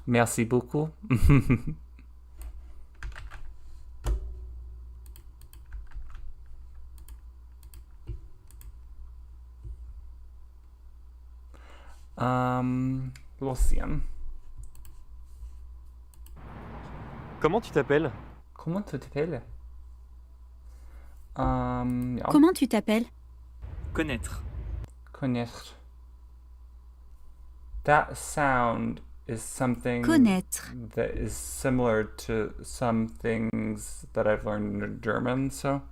Merci beaucoup. Lucien. Comment tu t'appelles? Comment tu t'appelles? Comment tu t'appelles? Connaître. Connaître. That sound is something Connaître. that is similar to some things that I've learned in German, so.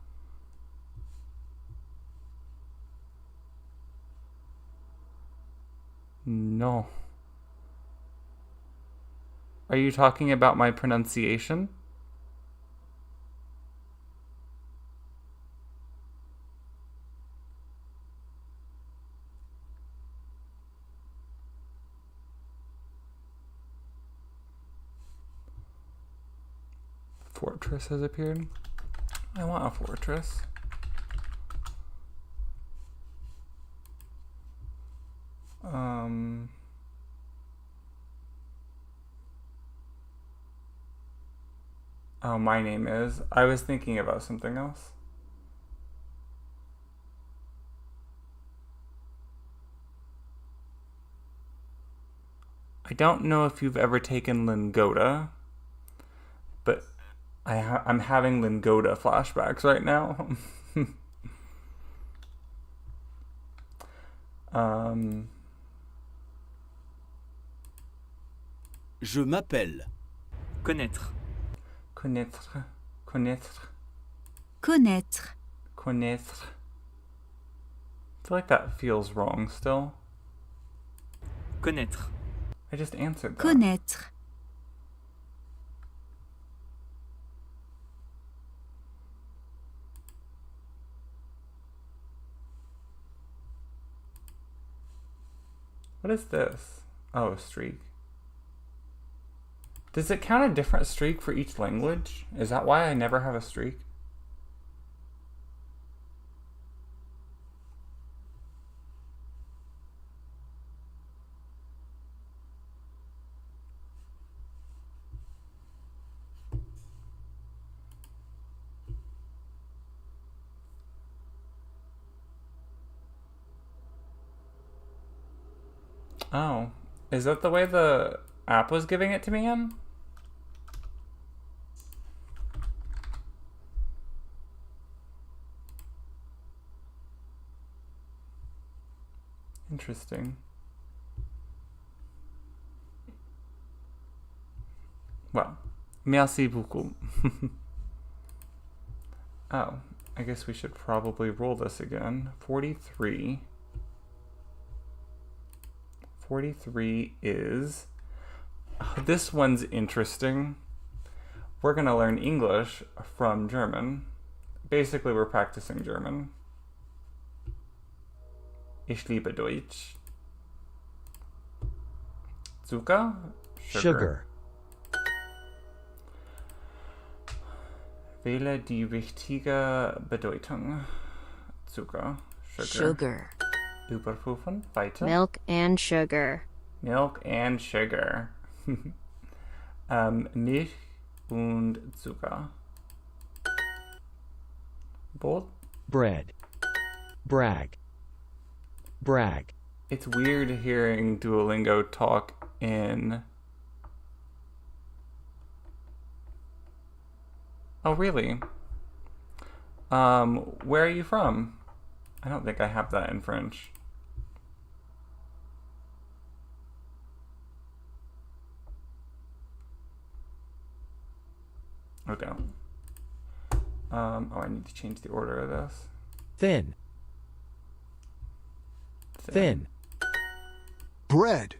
No. Are you talking about my pronunciation? Fortress has appeared. I want a fortress. Oh, my name is. I was thinking about something else. I don't know if you've ever taken Lingoda, but I'm having Lingoda flashbacks right now. Je m'appelle. Connaître. Connaître. Connaître. Connaître. Connaître. I feel like that feels wrong still. Connaître. I just answered that. Connaître. What is this? Oh, a streak. Does it count a different streak for each language? Is that why I never have a streak? Oh, is that the way the app was giving it to me in? Interesting. Well, merci beaucoup. Oh, I guess we should probably roll this again. 43. 43 is... Oh, this one's interesting. We're going to learn English from German. Basically, we're practicing German. Ich liebe Deutsch. Zucker? Sugar. Wähle die richtige Bedeutung. Zucker. Sugar. Überprüfen. Weiter. Milk and sugar. Milk and sugar. Milch und Zucker. Both? Bread. Brag. Brag. It's weird hearing Duolingo talk in... Oh, really? Where are you from? I don't think I have that in French. Okay. Oh, I need to change the order of this. Thin. Thin. Bread.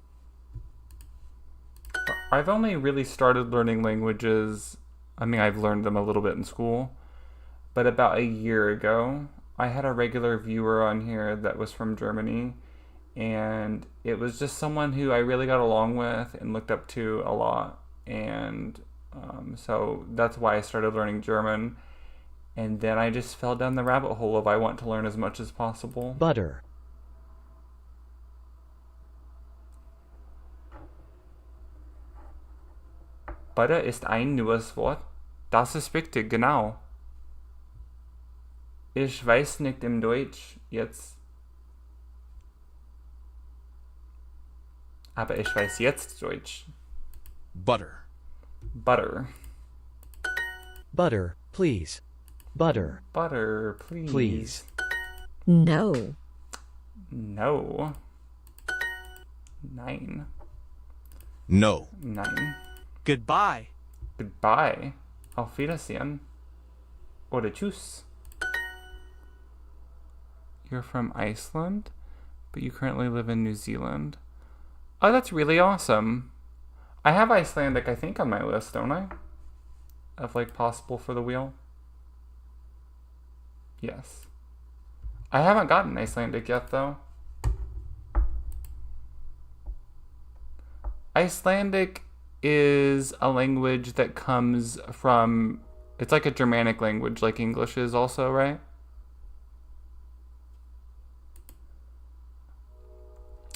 I've only really started learning languages. I mean, I've learned them a little bit in school, but about a year ago, I had a regular viewer on here that was from Germany, and it was just someone who I really got along with and looked up to a lot, and so that's why I started learning German, and then I just fell down the rabbit hole of I want to learn as much as possible. Butter. Butter ist ein neues Wort. Das ist richtig, genau. Ich weiß nicht im Deutsch jetzt. Aber ich weiß jetzt Deutsch. Butter. Butter. Butter, please. Butter. Butter, please. Please. No. No. 9. No. 9. Goodbye. Goodbye. Auf Wiedersehen. Oder tschüss. You're from Iceland, but you currently live in New Zealand. Oh, that's really awesome. I have Icelandic, I think, on my list, don't I? Of, like, possible for the wheel. Yes. I haven't gotten Icelandic yet, though. Icelandic is a language that comes from... It's like a Germanic language, like English is also, right?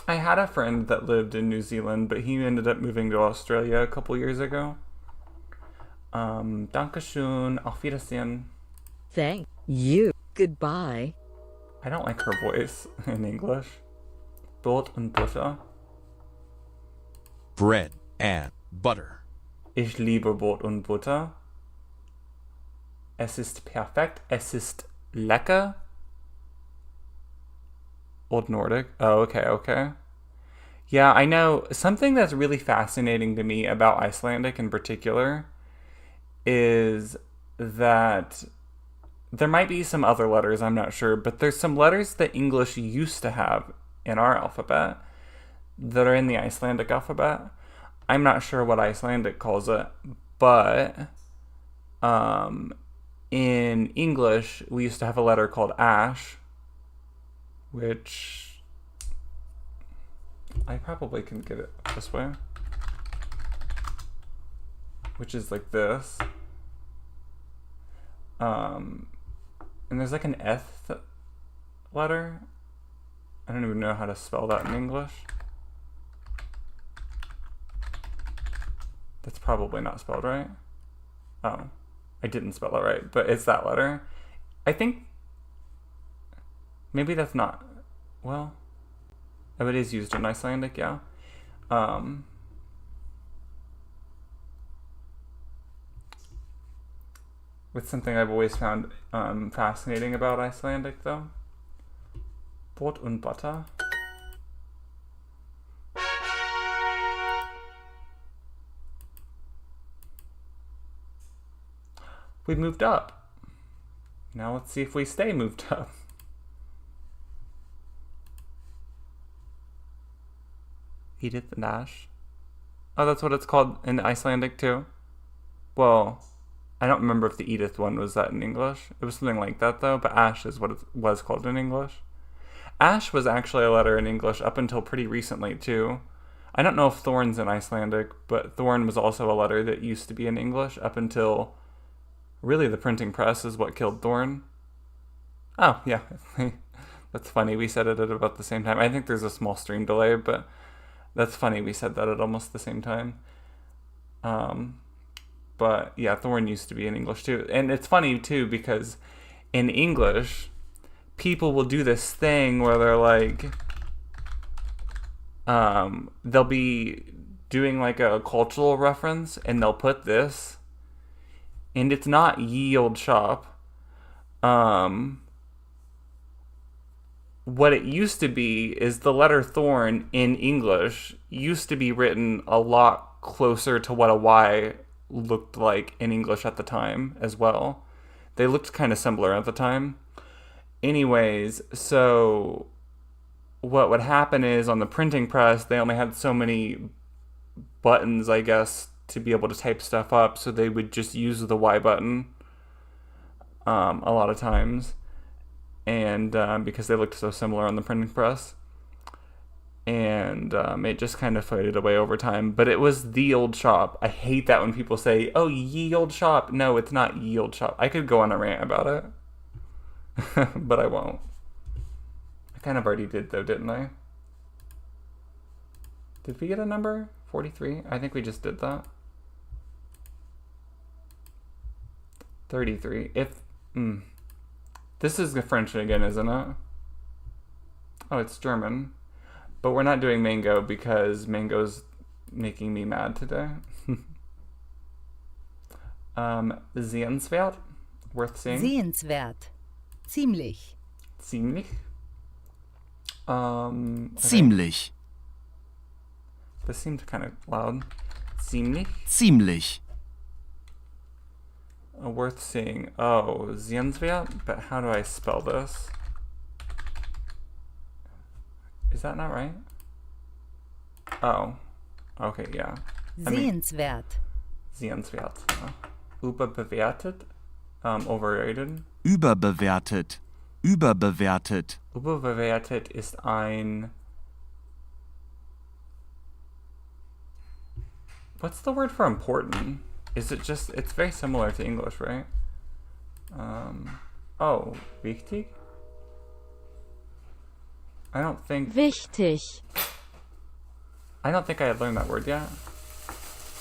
I had a friend that lived in New Zealand, but he ended up moving to Australia a couple years ago. Dankeschön, auf Wiedersehen. Thank you. Goodbye. I don't like her voice in English. Brot und Butter. Bread and butter. Ich liebe Brot und Butter. Es ist perfekt. Es ist lecker. Old Nordic. Oh, okay. Yeah, I know. Something that's really fascinating to me about Icelandic in particular is that there might be some other letters, I'm not sure, but there's some letters that English used to have in our alphabet that are in the Icelandic alphabet. I'm not sure what Icelandic calls it, but in English, we used to have a letter called ash, which I probably can get it this way, which is like this. And there's like an F letter. I don't even know how to spell that in English. That's probably not spelled right. Oh, I didn't spell it right, but it's that letter. I think maybe that's not, well, oh, it is used in Icelandic, yeah. It's something I've always found fascinating about Icelandic, though. Brot und Butter. We moved up. Now let's see if we stay moved up. Edith and Ash. Oh, that's what it's called in Icelandic too. Well, I don't remember if the Edith one was that in English. It was something like that though, but Ash is what it was called in English. Ash was actually a letter in English up until pretty recently too. I don't know if Thorn's in Icelandic, but Thorn was also a letter that used to be in English up until really the printing press is what killed Thorn. Oh, yeah. That's funny. We said it at about the same time. I think there's a small stream delay, but that's funny. We said that at almost the same time. But yeah, Thorn used to be in English too. And it's funny too because in English, people will do this thing where they're like, they'll be doing like a cultural reference and they'll put this, and it's not ye old shop. What it used to be is the letter thorn in English used to be written a lot closer to what a Y looked like in English at the time as well. They looked kind of similar at the time. Anyways, so what would happen is on the printing press, they only had so many buttons, I guess, to be able to type stuff up, so they would just use the Y button a lot of times. And because they looked so similar on the printing press. And it just kind of faded away over time. But it was the old shop. I hate that when people say, oh, ye old shop. No, it's not ye old shop. I could go on a rant about it. But I won't. I kind of already did though, didn't I? Did we get a number? 43? I think we just did that. 33. This is the French again, isn't it? Oh, it's German. But we're not doing mango because mango's making me mad today. Sehenswert? Worth seeing? Sehenswert. Ziemlich. Ziemlich? Okay. Ziemlich. This seemed kind of loud. Ziemlich? Ziemlich. Worth seeing. Oh, Sehenswert? But how do I spell this? Is that not right? Oh. Okay, yeah. Sehenswert. Sehenswert. Überbewertet? Overrated? Überbewertet. Überbewertet. Überbewertet ist ein... What's the word for important? Is it just... It's very similar to English, right? Oh, wichtig? I don't think... Wichtig. I don't think I had learned that word yet.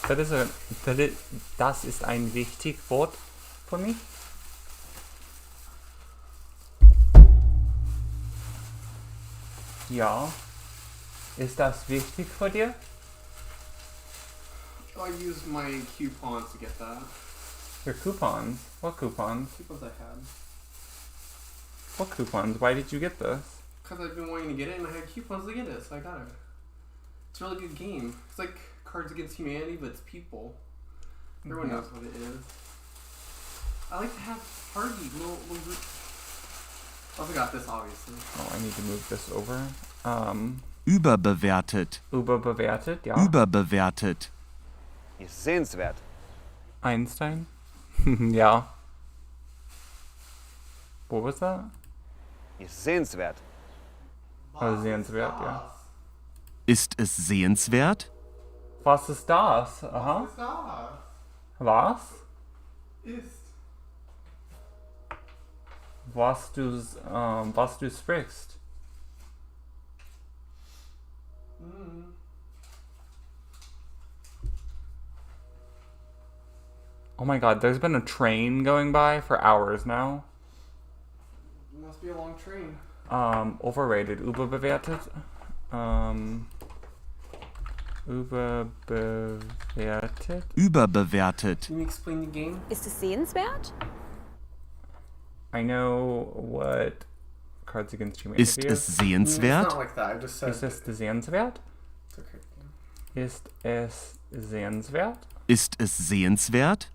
Das ist ein wichtig Wort für mich. Ja. Ist das wichtig für dir? I used my coupons to get that. Your coupons? What coupons? Coupons I had. What coupons? Why did you get this? Because I've been wanting to get it and I had coupons to get it, so I got it. It's a really good game. It's like Cards Against Humanity, but it's people. Everyone knows what it is. I like to have party, little group. I also got this, obviously. Oh, I need to move this over. Überbewertet. Überbewertet, ja. Überbewertet. Ist sehenswert. Einstein? Ja. What was that? Ist sehenswert. Oh, sehenswert, ja. Ist es sehenswert? Was ist das? Aha. Was ist das? Was? Ist. Was du sprichst. Oh my god, there's been a train going by for hours now. It must be a long train. Overrated. Überbewertet. Überbewertet. Überbewertet. Can you explain the game? Ist es sehenswert? I know what Cards Against Humanity Ist es sehenswert? It's not like that. I just said. Ist es sehenswert? It's okay. Ist es sehenswert? Ist es sehenswert?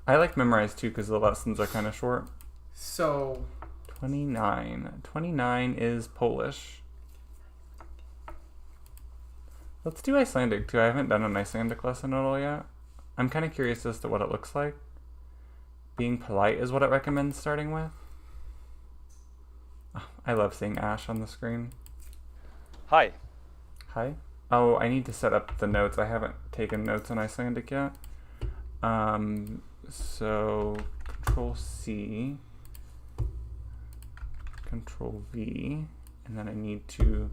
I like Memorize too because the lessons are kind of short. So 29. 29 is Polish. Let's do Icelandic too. I haven't done an Icelandic lesson at all yet. I'm kind of curious as to what it looks like. Being polite is what it recommends starting with. Oh, I love seeing Ash on the screen. Hi. Hi. Oh, I need to set up the notes. I haven't taken notes on Icelandic yet. So Control C, Control V, and then I need to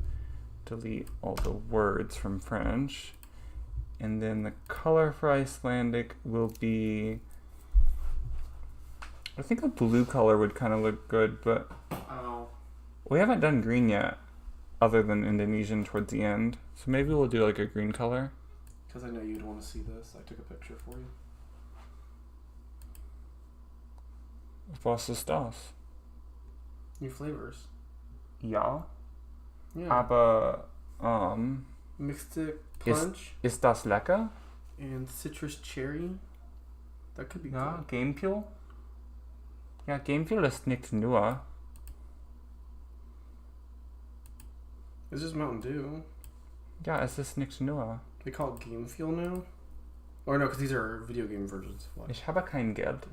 delete all the words from French. And then the color for Icelandic will be... I think a blue color would kind of look good, but... Oh. We haven't done green yet, other than Indonesian towards the end. So maybe we'll do like a green color. Because I know you'd want to see this. I took a picture for you. Was ist das? New flavors. Ja. Yeah. Aber, Mixed punch. Ist das lecker? And citrus cherry. That could be Ja, good. Gamepule? Ja, Gamepule ist nicht nur. It's just Mountain Dew. Ja, es ist nicht nur. They call it Game Fuel now? Or no, because these are video game versions. What? Ich habe kein Geld.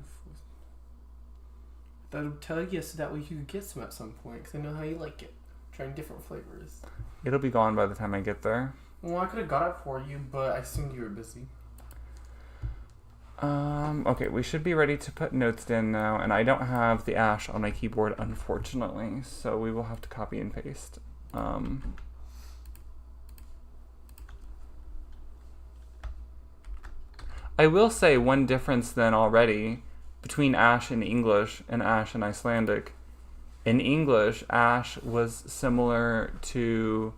That would tell you so that way you could get some at some point. Because I know how you like it. Trying different flavors. It'll be gone by the time I get there. Well, I could have got it for you, but I assumed you were busy. Okay, we should be ready to put notes in now, and I don't have the ash on my keyboard, unfortunately, so we will have to copy and paste. I will say one difference then already between ash in English and ash in Icelandic. In English, ash was similar to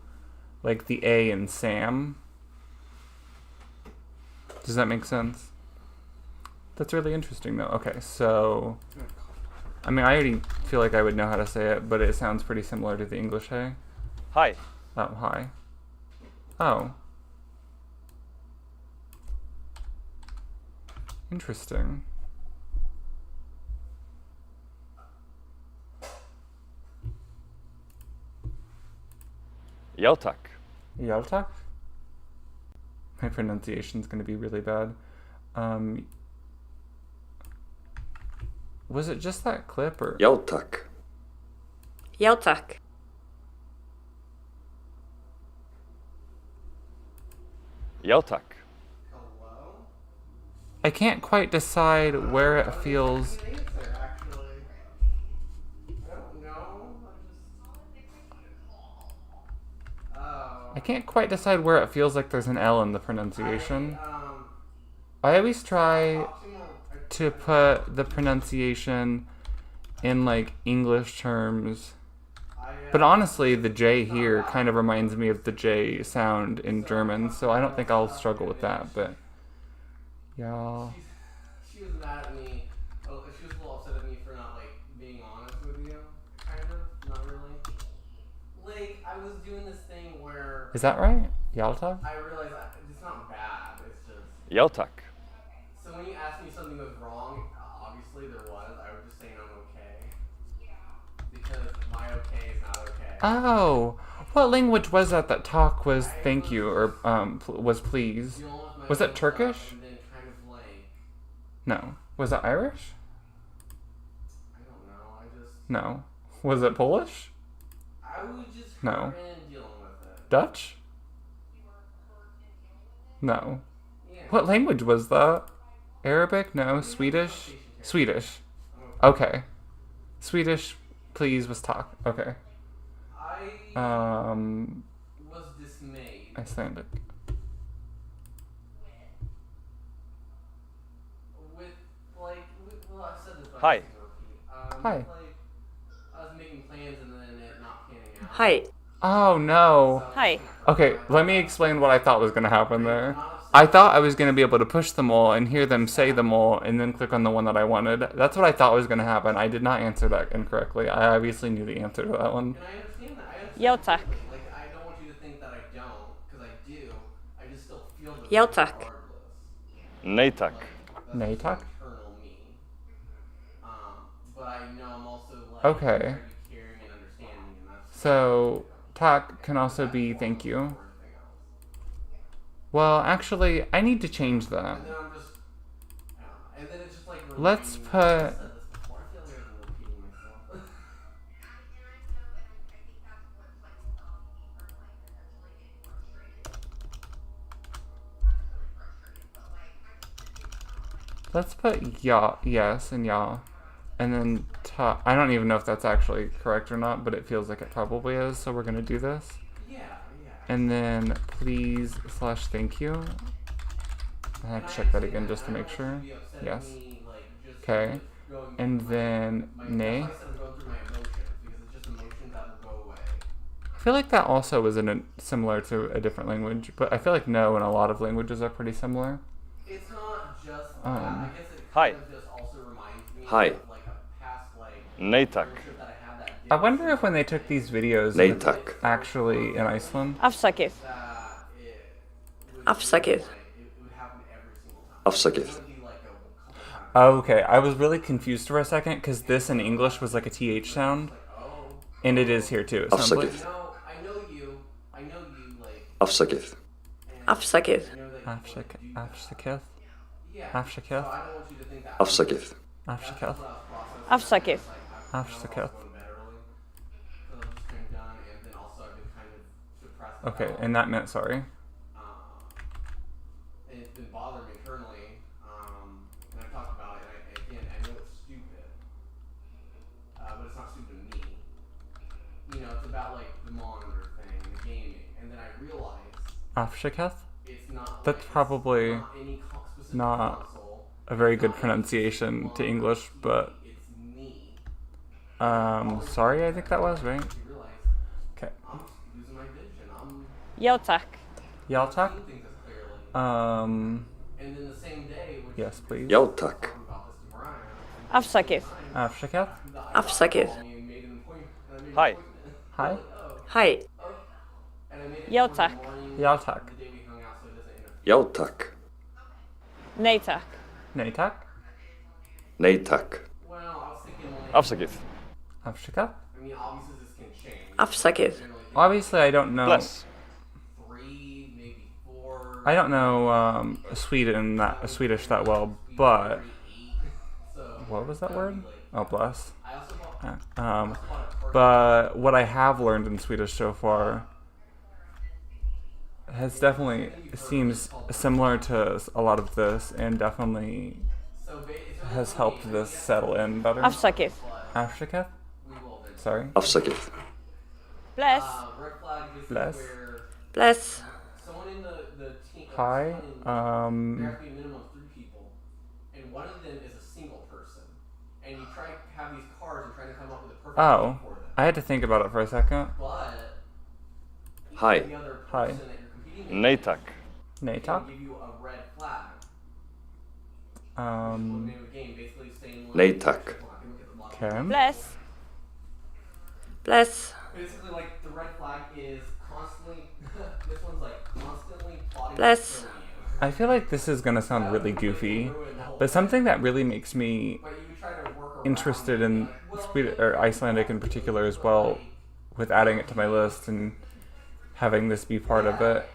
like the A in Sam. Does that make sense? That's really interesting though. Okay, so I mean, I already feel like I would know how to say it, but it sounds pretty similar to the English hey. Hi. Oh, hi. Oh. Interesting. Jeltak. Jeltak? My pronunciation's gonna be really bad. Was it just that clip or? Jeltak. Jeltak. Jeltak. I can't quite decide where it feels. I can't quite decide where it feels like there's an L in the pronunciation. I always try to put the pronunciation in like English terms, but honestly the J here kind of reminds me of the J sound in German, so I don't think I'll struggle with that, but yeah. She was mad at me. Oh, she was a little upset at me for not like being honest with you. Kind of, not really. Like I was doing this thing where. Is that right? Yalta? I realized it's not bad. It's just. Jeltak. So when you asked me something was wrong, obviously there was. I was just saying I'm okay. Because my okay is not okay. Oh, what language was that? That talk was thank you or was please? Was it Turkish? No. Was it Irish? I don't know. I just. No. Was it Polish? I was just No. hurt and dealing with it. Dutch? No. What language was that? Arabic? No. Swedish? Swedish. Okay. Swedish, please, was talk. Okay. I was dismayed. Icelandic. Well, I said this, but Hi. Hi. Like, I was making plans and then it not panning out. Hi. Oh no. Hi. Okay, let me explain what I thought was going to happen there. I thought I was going to be able to push them all and hear them say them all and then click on the one that I wanted. That's what I thought was going to happen. I did not answer that incorrectly. I obviously knew the answer to that one. And I understand that. Jeltak. Like, I don't want you to think that I don't, because I do. I just still feel this Jeltak. regardless. Nejtak. Nejtak? Internal me. But I know I'm also like, Okay. are you caring and understanding, and that's So, tak can also be thank you. Well, actually, I need to change that. And then I'm just, and then it's just like Let's reminding me- put... I said this before. I feel like I'm repeating myself. Let's put ya, yes, and ya. And then ta. I don't even know if that's actually correct or not, but it feels like it probably is, so we're going to do this. Yeah. And then please / thank you. I have to check that again just to make sure. Yes. Okay. And then ne. I feel like that also is similar to a different language, but I feel like no in a lot of languages are pretty similar. It's not just Hi. Hi. Nee tack. I wonder if when they took these videos, Nee it's tack. actually in Iceland. Afsakið. Afsakið. Afsakið. Okay, I was really confused for a second because this in English was like a TH sound, and it is here too. It sounds like Afsakið. Afsakið. Afsaketh. Afsaketh. Afsakið. Afsaketh. Afsakið. Afsaketh. Okay, and that meant sorry. And it's been bothering me internally, and I've talked about it, and again, I know it's stupid, but it's not stupid to me. You know, it's about like the monitor thing, the gaming, and then I realized Afsaketh? it's not. That's probably not a very good pronunciation to English, but sorry, I think that was right. Okay. Játak. Yaltak? Yes, please. Já tack. Afsakið. Afsaketh? Afsakið. Hi. Hi? Hi. Játak. Yaltak. Já tack. Nei takk. Nei tak? Nee tack. Afsakið. Afsaketh? Afsakið. Obviously, I don't know. Bless. I don't know Swedish that well, but what was that word? Oh, bless. But what I have learned in Swedish so far has definitely seems similar to a lot of this, and definitely has helped this settle in better. Afsakið. Afsaketh? Sorry. Afsakið. Bless. Bless. Bless. Hi. There have to be a minimum of 3 people, and one of them is a single person, and you try to have these cards and try to come up with a perfect name for them. I had to think about it for a second. But Hi. the other Hi. person that you're competing Nee against tack. Nee tak? will give you a red flag. Um. Name of the game, basically saying like, Nee tack. Okay. Bless. Bless. basically like the red flag is constantly this one's like constantly plotting Bless. to kill you. I feel like this is gonna sound really goofy, but something that really makes me interested in Swedish or Icelandic in particular as well, with adding it to my list and having this be part of it,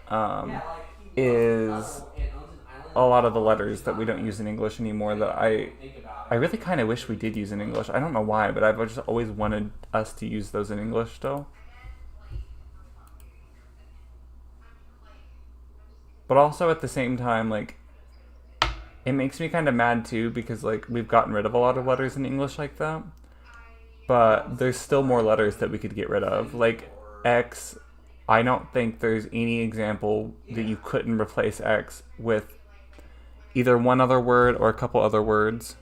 is a lot of the letters that we don't use in English anymore that I really kind of wish we did use in English. I don't know why, but I've just always wanted us to use those in English still. But also at the same time, like, it makes me kind of mad too, because like we've gotten rid of a lot of letters in English like that. But there's still more letters that we could get rid of. Like X, I don't think there's any example that you couldn't replace X with either one other word or a couple other words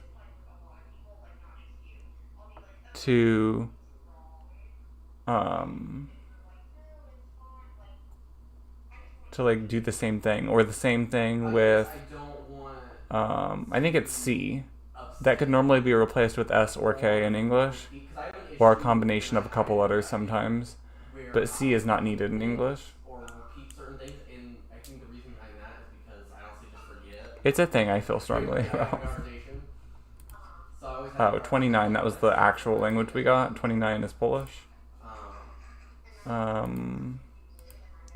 to like do the same thing, or the same thing with I think it's C that could normally be replaced with S or K in English, or a combination of a couple letters sometimes, but C is not needed in English. It's a thing I feel strongly about. Oh, 29, that was the actual language we got. 29 is Polish.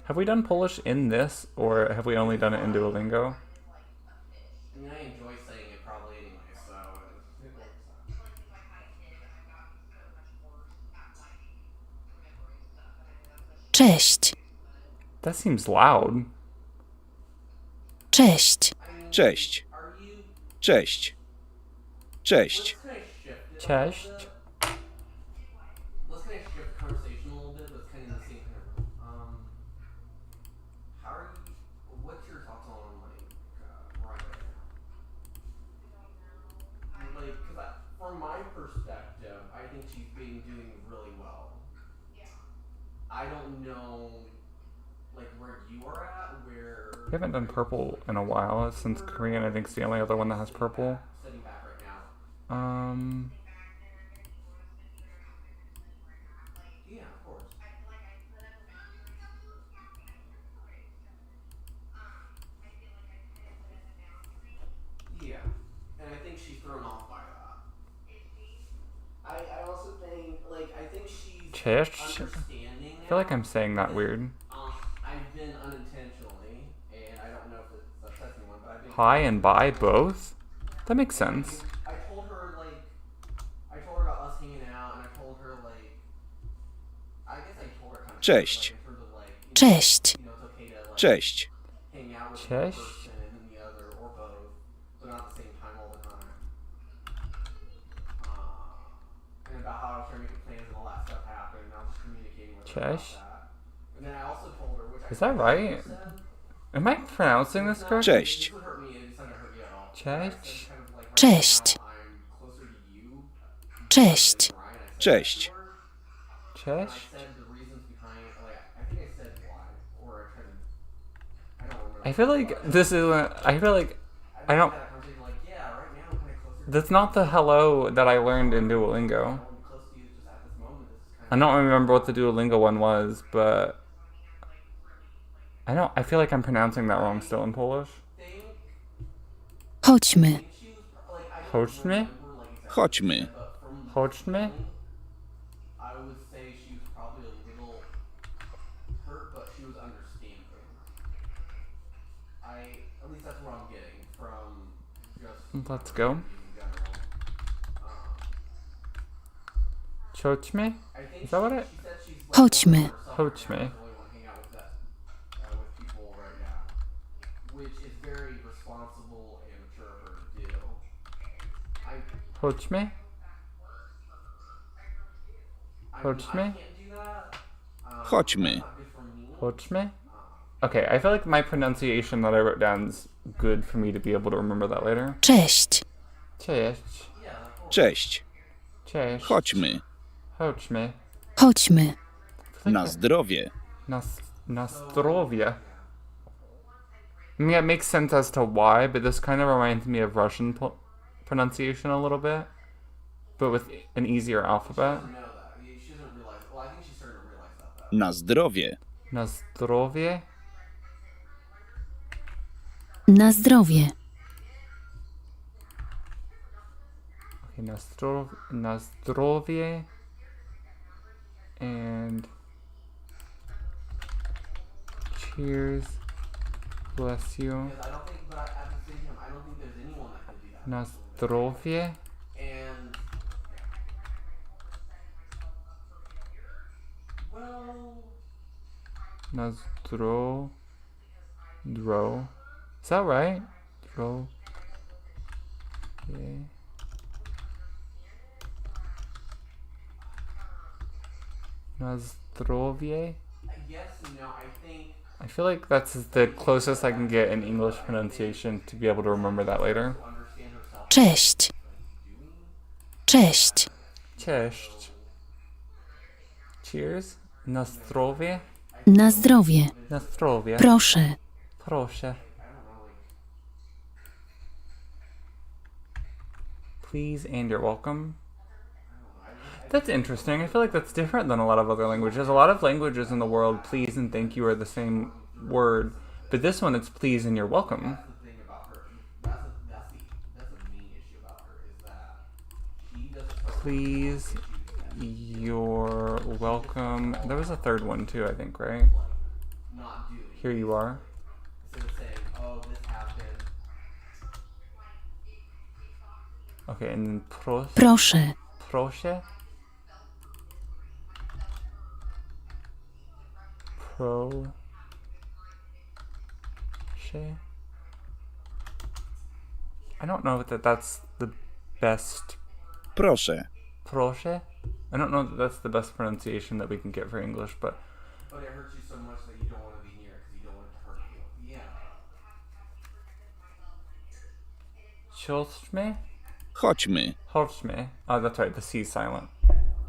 Have we done Polish in this, or have we only done it in Duolingo? I mean, I enjoy saying it probably anyway, so it works out. Cześć. That seems loud. Cześć. Cześć. Cześć. Cześć. Cześć. Let's kind of shift the conversation a little bit, but it's kind of in the same kind of how are you, what's your thoughts on like effective. I think she's been doing really well. I don't know, like, where you are at, where... We haven't done purple in a while, since Korean I think is the only other one that has purple. Sitting back right now. Yeah, of course. Yeah, and I think she's thrown off by that. I also think, like, I think she's Chish? understanding. I feel like I'm saying that weird. I've been unintentionally, and I don't know if it upsets anyone, but I've been... Hi and bye both? That makes sense. I told her about us hanging out, and I told her, like... I guess I told her kind of... Cześć. Like, in terms of, like, Cześć. you know, it's okay to, like, Cześć. hang out with one Cześć. person and then the other, or both, but not at the same time all the time. And about how I was trying to make plans and all that stuff happened, and I was just communicating with her about Cześć. that. And then I also told her, which Is that right? Am I pronouncing this correctly? Cześć. Cześć. Cześć. Cześć. Cześć. Cześć. I feel like this isn't. I feel like I don't. That's not the hello that I learned in Duolingo. I don't remember what the Duolingo one was, but I feel like I'm pronouncing that wrong still in Polish. Chodźmy. Chodźmy? Chodźmy. Chodźmy? I would say she was probably a little hurt, but she was understanding. At least that's what I'm getting from just... Let's go. Chodźmy? Is that what it? Chodźmy. Chodźmy. Which is very responsible and mature of her to do. Chodźmy? Chodźmy? Chodźmy. Chodźmy? Okay, I feel like my pronunciation that I wrote down is good for me to be able to remember that later. Cześć. Cześć. Cześć. Cześć. Chodźmy. Chodźmy. Chodźmy. Na zdrowie. Na zdrowie. I mean, it makes sense as to why, but this kind of reminds me of Russian pronunciation a little bit, but with an easier alphabet. Na zdrowie. Na zdrowie. Na zdrowie. Okay, na zdrowie. And cheers. Bless you. Na zdrowie. And well, Na dro. Is that right? Dro. Yeah. Na zdrowie. yes and no, I think. I feel like that's the closest I can get in English pronunciation to be able to remember that later. Cześć. Cześć. Cześć. Cheers. Na zdrowie. Na zdrowie. Na zdrowie. Proszę. Proszę. Please and you're welcome. That's interesting. I feel like that's different than a lot of other languages. A lot of languages in the world, please and thank you are the same word. But this one, it's please and you're welcome. Please, you're welcome. There was a third one too, I think, right? Here you are. Okay, and then Proszę. Proszę. Proszę. I don't know that that's the best. Proszę. Proszę. I don't know that that's the best pronunciation that we can get for English, but. But it hurts you so much that you don't want to be near it because you don't want it to hurt you. Yeah. Chodźmy. Chodźmy. Chodźmy. Oh, that's right, the C's silent.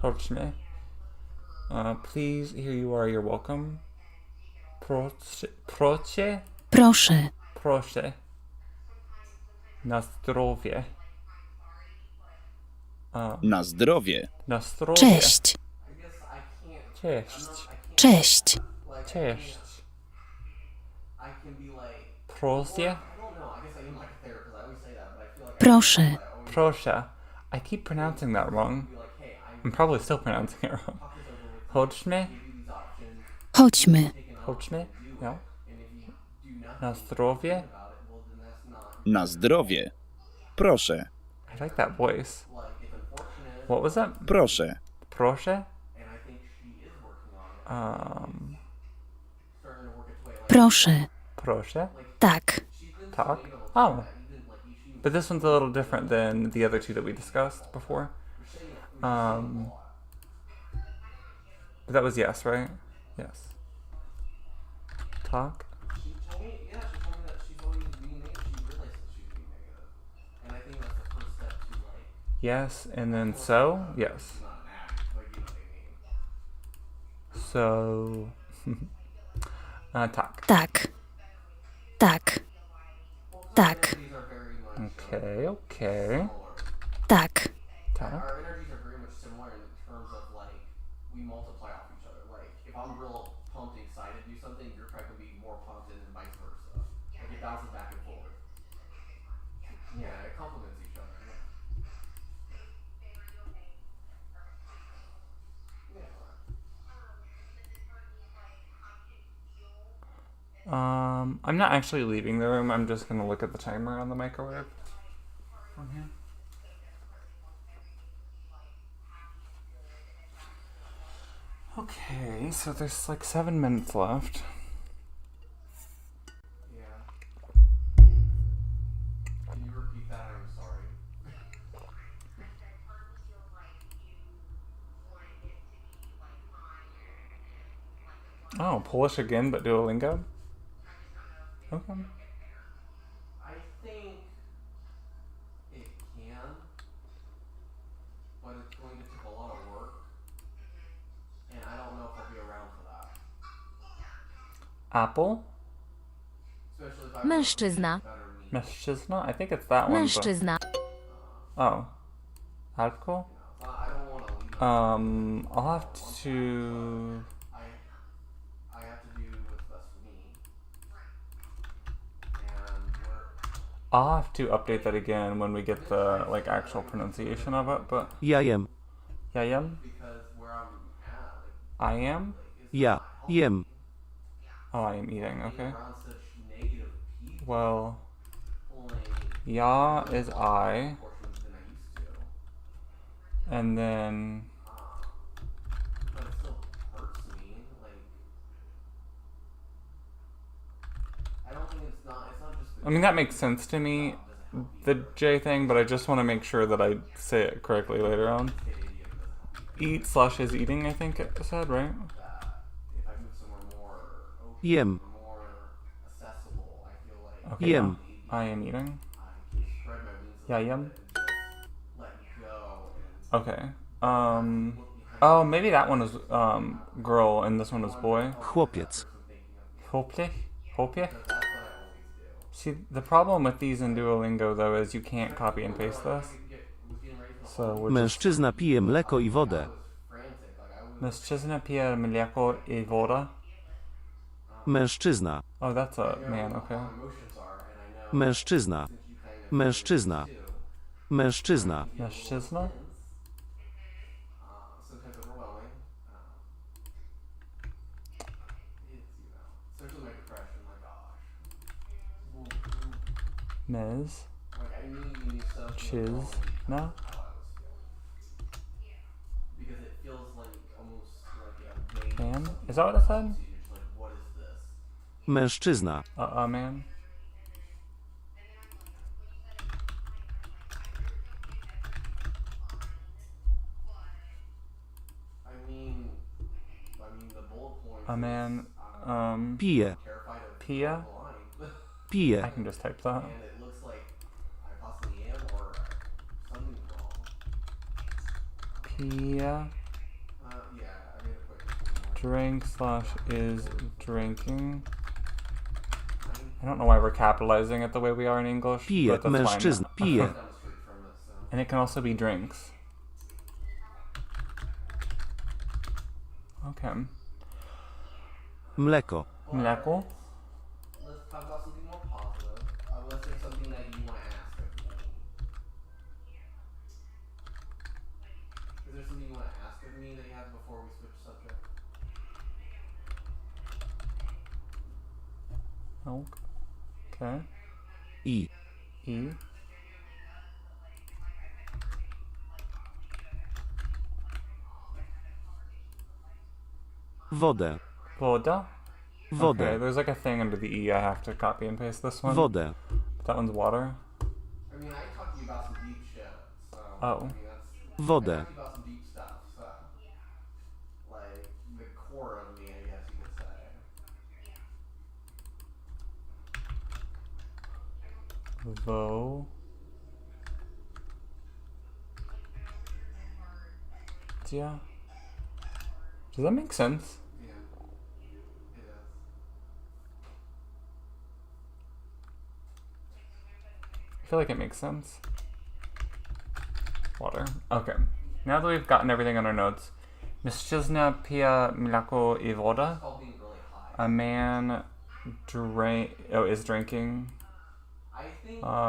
Chodźmy. Please, here you are, you're welcome. Proszę. Proszę. Proszę. Proszę. Na zdrowie. Na zdrowie. Na zdrowie. Cześć. Cześć. Cześć. Cześć. Proszę. Proszę. Proszę. I keep pronouncing that wrong. I'm probably still pronouncing it wrong. Chodźmy. Chodźmy. Chodźmy. No. Na zdrowie. Na zdrowie. Proszę. I like that voice. What was that? Proszę. Proszę? Proszę. Proszę? Tak. Tak? Oh. But this one's a little different than the other two that we discussed before. But that was yes, right? Yes. Tak? Yes, and then so? Yes. So... tak. Tak. Tak. Tak. Okay, okay. Tak. Tak. Our energies are very much similar in terms of like we multiply off each other. Like if I'm real pumped and excited to do something, you're probably gonna be more pumped and then vice versa. Like it bounces back and forth. Yeah, it complements each other. Yeah. I'm not actually leaving the room. I'm just gonna look at the timer on the microwave. From here. Okay, so there's like 7 minutes left. Yeah. Can you repeat that? I'm sorry. Oh, Polish again, but Duolingo? Okay. I think it can, but it's going to take a lot of work, and I don't know if I'll be around for that. Apple? Especially if I Mężczyzna. Mężczyzna? I think it's that one. Mężczyzna. Oh. Alcohol? I don't want to leave. I'll have to... I have to do what's best for me. And I'll have to update that again when we get the like actual pronunciation of it, but... Ja jem. Ja jem? because where I'm at, like, I am? Ja jem. Oh, I am eating, okay. around such negative people, Well, only ja is I, portions than I used to. and then... But it still hurts me. Like, I don't think it's not just the I mean, that makes sense to me, the J thing, but I just want to make sure that I say it correctly later on. Eat slash is eating, I think it said, right? if I move somewhere more open, Jem. more accessible, I feel like Okay, Jem. I am eating. I can spread my wings a Ja little jem. bit and just let go and Okay. Oh, maybe that one is girl and this one is boy. Chłopiec. Chłopiec? Chłopiec? See, the problem with these in Duolingo though is you can't copy and paste this. So we're just... Mężczyzna pije mleko i wodę. Mężczyzna pije mleko i woda? Mężczyzna. Oh, that's a man, okay. Mężczyzna. Mężczyzna. Mężczyzna. Mężczyzna? sometimes overwhelming. It's, especially my depression, my gosh. Ms. Like, I immediately knew something Chiz. wrong No? how I was feeling. Because it feels like almost like a weight. Man? Is that what it said? You're just like, what is this? Mężczyzna. Man? I mean, the bullet points. A man, Pije. Terrified of Pia? blind. Pije. I can just type that. And it looks like I possibly am, or some Pia. Drink slash is drinking. I don't know why we're capitalizing it the way we are in English, Pije, but that's mężczyzna, fine. pije. And it can also be drinks. Okay. Mleko. Mleko. Let's talk about something more positive. Let's say something that you want to ask of me. Is there something you want to ask of me that you have before we switch subject? Okay. I. I. Wodę. Woda? Wodę. Okay, there's like a thing under the E I have to copy and paste this one. Wodę. But that one's water. I mean, I talked to you about some deep shit, so... Oh. I mean, that's... Wodę. I talked to you about some deep stuff, so... Like, the core of me, I guess you could say. Vo. Yeah. Does that make sense? Yeah. It is. I feel like it makes sense. Water. Okay. Now that we've gotten everything on our notes. Mężczyzna pija mleko I woda. A man is drinking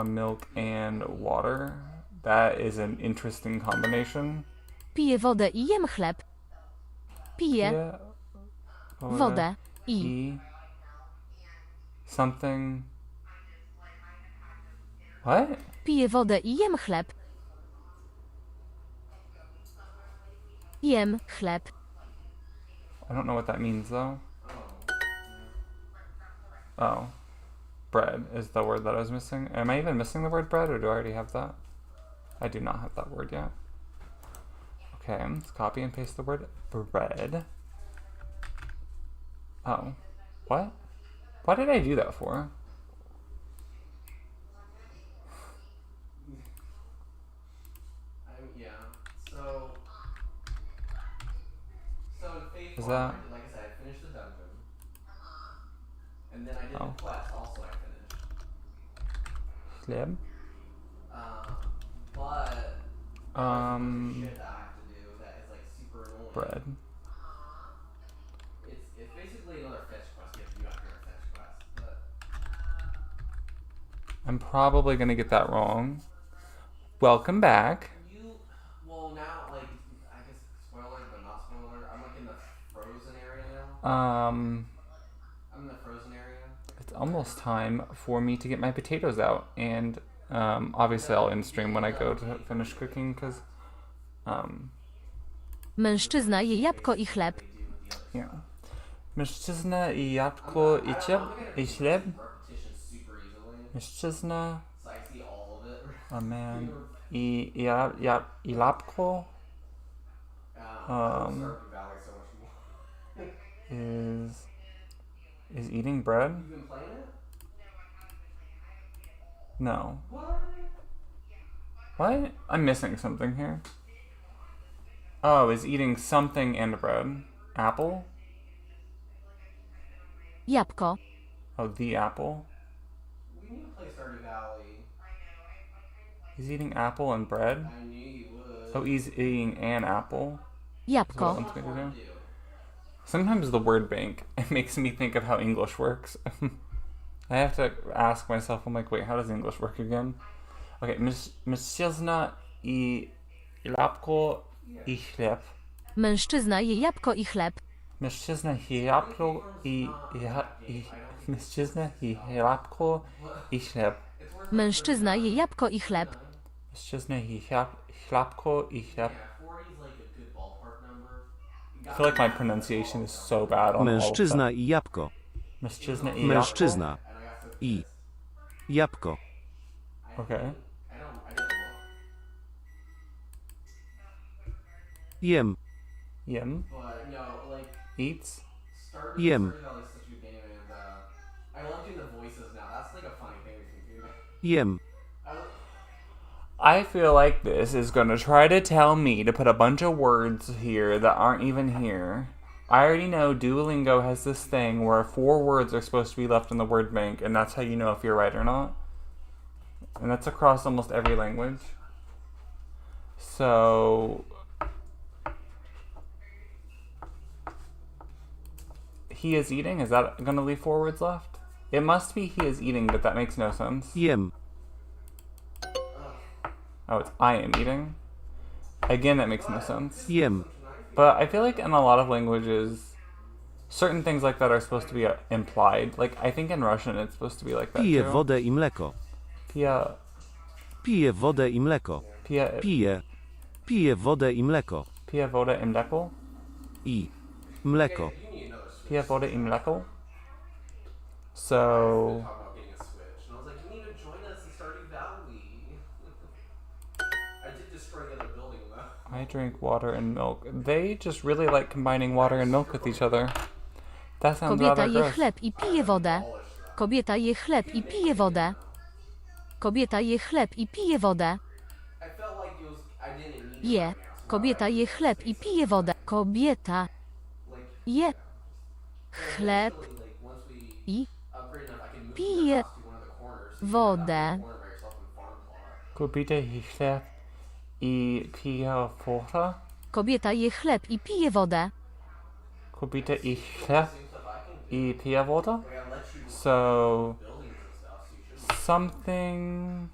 milk and water. That is an interesting combination. Piję wodę I jem chleb. Piję wodę I something. What? Piję wodę I jem chleb. Jem chleb. I don't know what that means though. Oh. Bread is the word that I was missing. Am I even missing the word bread, or do I already have that? I do not have that word yet. Okay, let's copy and paste the word bread. Oh. What? Why did I do that for? Yeah, so in phase Is one, that- like I said, I finished the dungeon. And then I did Oh. the quest, also I finished. Slib? But shit that I have to do that is like super annoying. Bread. It's basically another fetch quest you have to do after a fetch quest, but I'm probably gonna get that wrong. Welcome back. well now, like, I guess spoiler but not spoiler, I'm like in the frozen area now. Um, I'm in the frozen area. It's almost time for me to get my potatoes out, and obviously I'll end stream when I go to finish cooking, because Mężczyzna je jabłko I chleb. yeah. Mężczyzna I jabłko I chleb. Mężczyzna, So I see all of it. a man I jabłko is eating bread. You've been playing it? No. What? What? I'm missing something here. Oh, is eating something and bread. Apple? Jabłko. Oh, the apple. We need to play Stardew Valley. He's eating apple and bread? I knew you would. Oh, he's eating an apple. Jabłko. Is what it wants me to do? Sometimes the word bank, it makes me think of how English works. I have to ask myself, I'm like, wait, how does English work again? Okay, mężczyzna I jabłko I chleb. Mężczyzna je jabłko I chleb. Mężczyzna je jabłko mężczyzna je jabłko I chleb. Mężczyzna je jabłko I chleb. Mężczyzna je jabłko I chleb. I feel like my pronunciation is so bad on Mężczyzna all of I jabłko. Mężczyzna I Mężczyzna I jabłko. Okay. Jem. Jem. But no, like Eats. Jem. Stardew Valley is such a good game, and I love doing the voices now. That's like a funny thing we can do. Jem. I feel like this is going to try to tell me to put a bunch of words here that aren't even here. I already know Duolingo has this thing where 4 words are supposed to be left in the word bank, and that's how you know if you're right or not. And that's across almost every language. So he is eating? Is that going to leave 4 words left? It must be he is eating, but that makes no sense. Jem. Oh, it's I am eating. Again, that makes no sense. Jem. But I feel like in a lot of languages, certain things like that are supposed to be implied. Like, I think in Russian it's supposed to be like that Piję too. wodę I mleko. Piję wodę I mleko. Piję wodę I mleko. Piję wodę I mleko? I mleko. Piję wodę I mleko? So... I drink water and milk. They just really like combining water and milk with each other. That sounds Kobieta rather je gross. chleb I pije wodę. Kobieta je chleb I pije wodę. Kobieta je chleb I pije wodę. Je. Kobieta je chleb I pije wodę. Kobieta je chleb I pije wodę. Kobieta je chleb I pije wodę. Kobieta je chleb I pije wodę. Kobieta je chleb I pije wodę? So... something...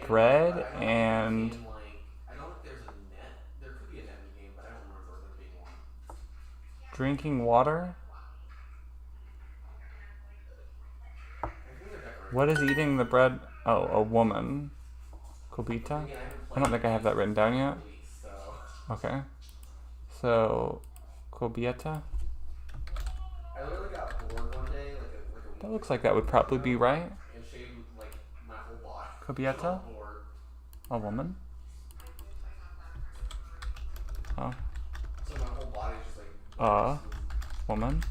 bread and... drinking water? What is eating the bread? Oh, a woman. Kobita? I don't think I have that written down yet. Okay. So, kobieta? That looks like that would probably be right. Kobieta? A woman? Oh. A woman?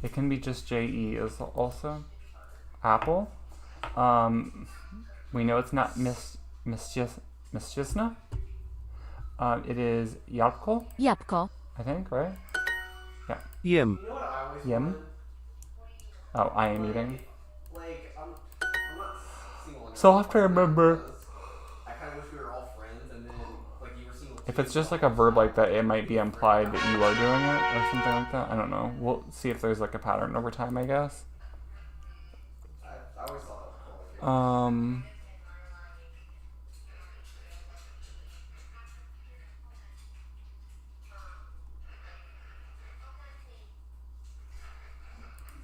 It can be just JE as also. Apple. We know it's not mischisna. It is jabłko. Jabłko. I think, right? Yeah. Jem. Jem. Oh, I am eating. So I'll have to remember. If it's just like a verb like that, it might be implied that you are doing it or something like that. I don't know. We'll see if there's like a pattern over time, I guess.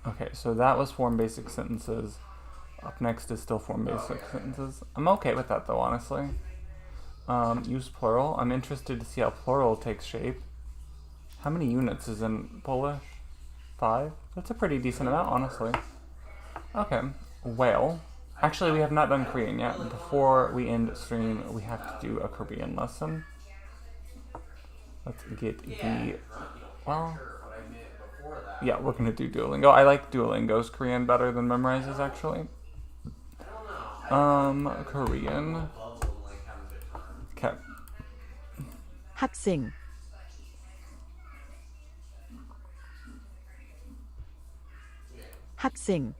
Okay, so that was form basic sentences. Up next is still form basic sentences. I'm okay with that though, honestly. Use plural. I'm interested to see how plural takes shape. How many units is in Polish? 5? That's a pretty decent amount, honestly. Okay. Whale. Actually, we have not done Korean yet. Before we end stream, we have to do a Korean lesson. Let's get the... Well... Yeah, we're gonna do Duolingo. I like Duolingo's Korean better than Memorize's, actually. Korean. Okay. 학생. 학생.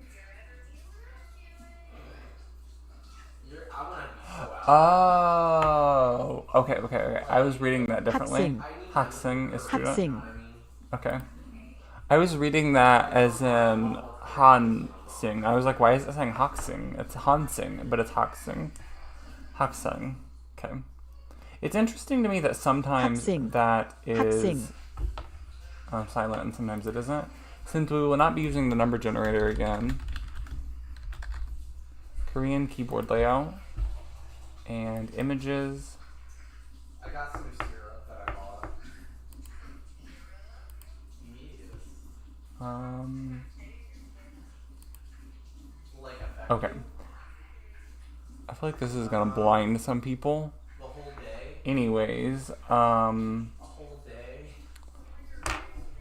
Oh, okay. I was reading that differently. Haksing is student. 학생. Okay. I was reading that as in Han-sing. I was like, why is it saying Haksing? It's Han-sing, but it's Haksing. Haksing. Okay. It's interesting to me that sometimes 학생. that is 학생. silent and sometimes it isn't. Since we will not be using the number generator again, Korean keyboard layout and images. I got some syrup that I bought. Okay. I feel like this is gonna blind some people. The whole day. Anyways, A whole day.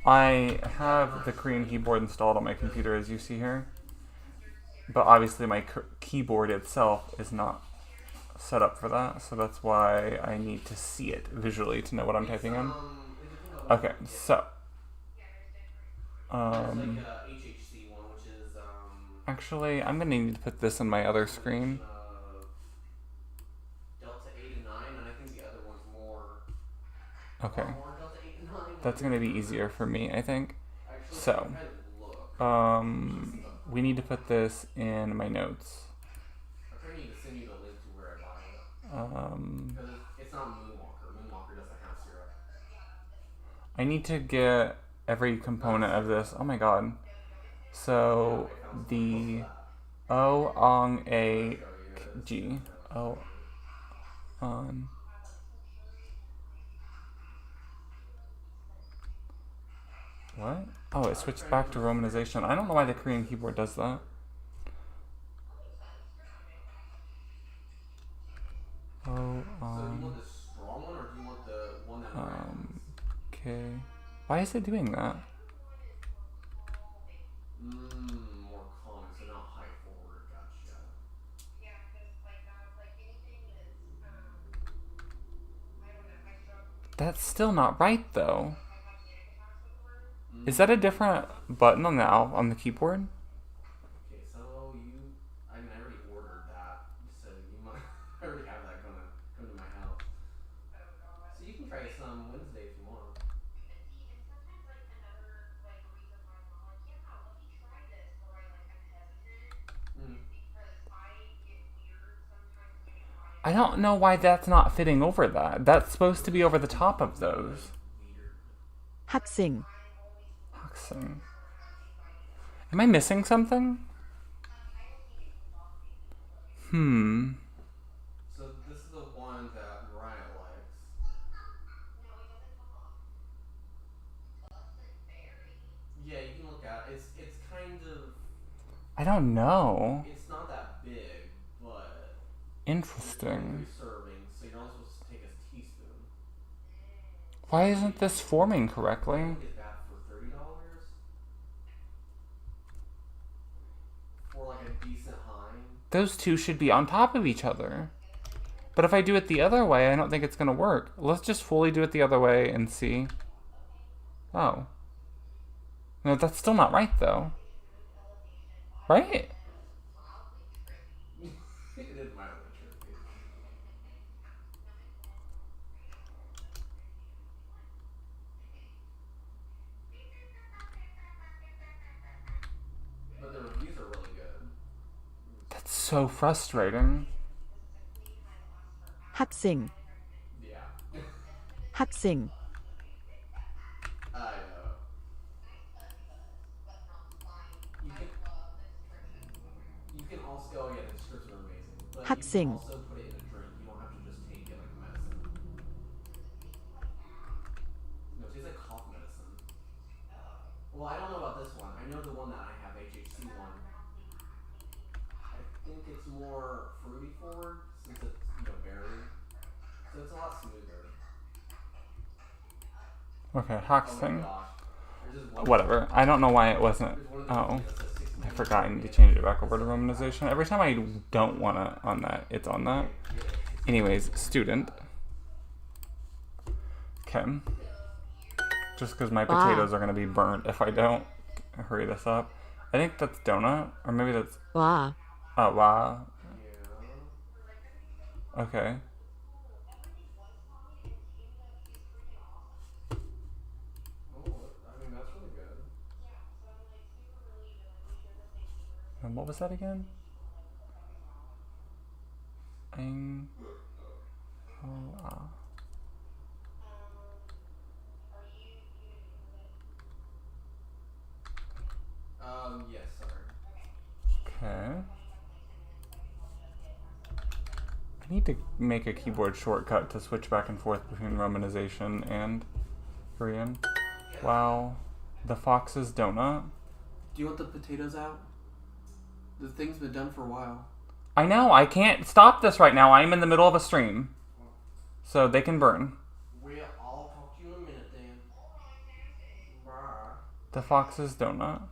I have the Korean keyboard installed on my computer, as you see here. But obviously my keyboard itself is not set up for that, so that's why I need to see it visually to know what I'm typing in. Okay, so HHC one, which is actually I'm gonna need to put this on my other screen. Delta 8 and 9, and I think the other one's more. Okay, More Delta 8 and 9. that's gonna be easier for me, I think. So we need to put this in my notes. I probably need to send you the link to where I bought it. Because it's not Moonwalker. Moonwalker doesn't have syrup. I need to get every component of this. Oh my god. So the O on a G. O on. What? Oh, it switched back to romanization. I don't know why the Korean keyboard does that. O on. So do you want the strong one, or do you want the one that rounds? Okay. Why is it doing that? More common, so not high forward. Gotcha. That's still not right though. Is that a different button on the keyboard? Okay, so I already ordered that, so you might I already have that come to my house. So you can try some Wednesday if you want. I don't know why that's not fitting over that. That's supposed to be over the top of those. 학생. Haksen. Am I missing something? So this is the one that Mariah likes. Yeah, you can look at it. It's kind of. I don't know. It's not that big, but. Interesting. It's 3 servings, so you're only supposed to take a teaspoon. Why isn't this forming correctly? I think it's bad for $30. For like a decent hind. Those two should be on top of each other. But if I do it the other way, I don't think it's going to work. Let's just fully do it the other way and see. Oh. No, that's still not right, though. Right? It is mildly tricky. But the reviews are really good. That's so frustrating. 학생. Yeah. 학생. You can also, oh yeah, the descriptions are amazing. But 학생. you can also put it in a drink. You don't have to just take it like medicine. No, it tastes like cough medicine. Well, I don't know about this one. I know the one that I have, HHC one. I think it's more fruity forward since it's, berry. So it's a lot smoother. Okay, Haksen. Oh Whatever. I don't know why it wasn't. Oh. I forgot I need to change it back over to romanization. Every time I don't want to on that, it's on that. Anyways, student. Okay. Just because my potatoes are going to be burnt if I don't hurry this up. I think that's donut, or maybe that's... 와. Oh, wow. Okay. And what was that again? Yes, sorry. Okay. I need to make a keyboard shortcut to switch back and forth between romanization and Korean. Wow. The fox's donut. Do you want the potatoes out? The thing's been done for a while. I know. I can't stop this right now. I'm in the middle of a stream. So they can burn. I'll talk to you in a minute then. Bye. The fox's donut.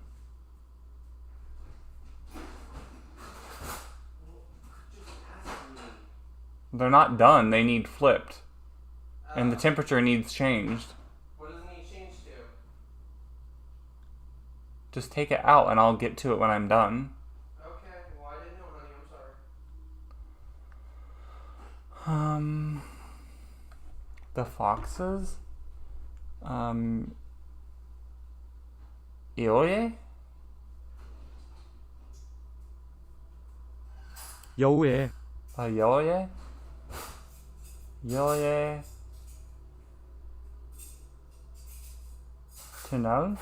They're not done. They need flipped. And the temperature needs changed. What does it need changed to? Just take it out and I'll get to it when I'm done. Okay, well I didn't know, honey. I'm sorry. The foxes? Ioye? 여우의 Yoye? Yoye? Tunnel?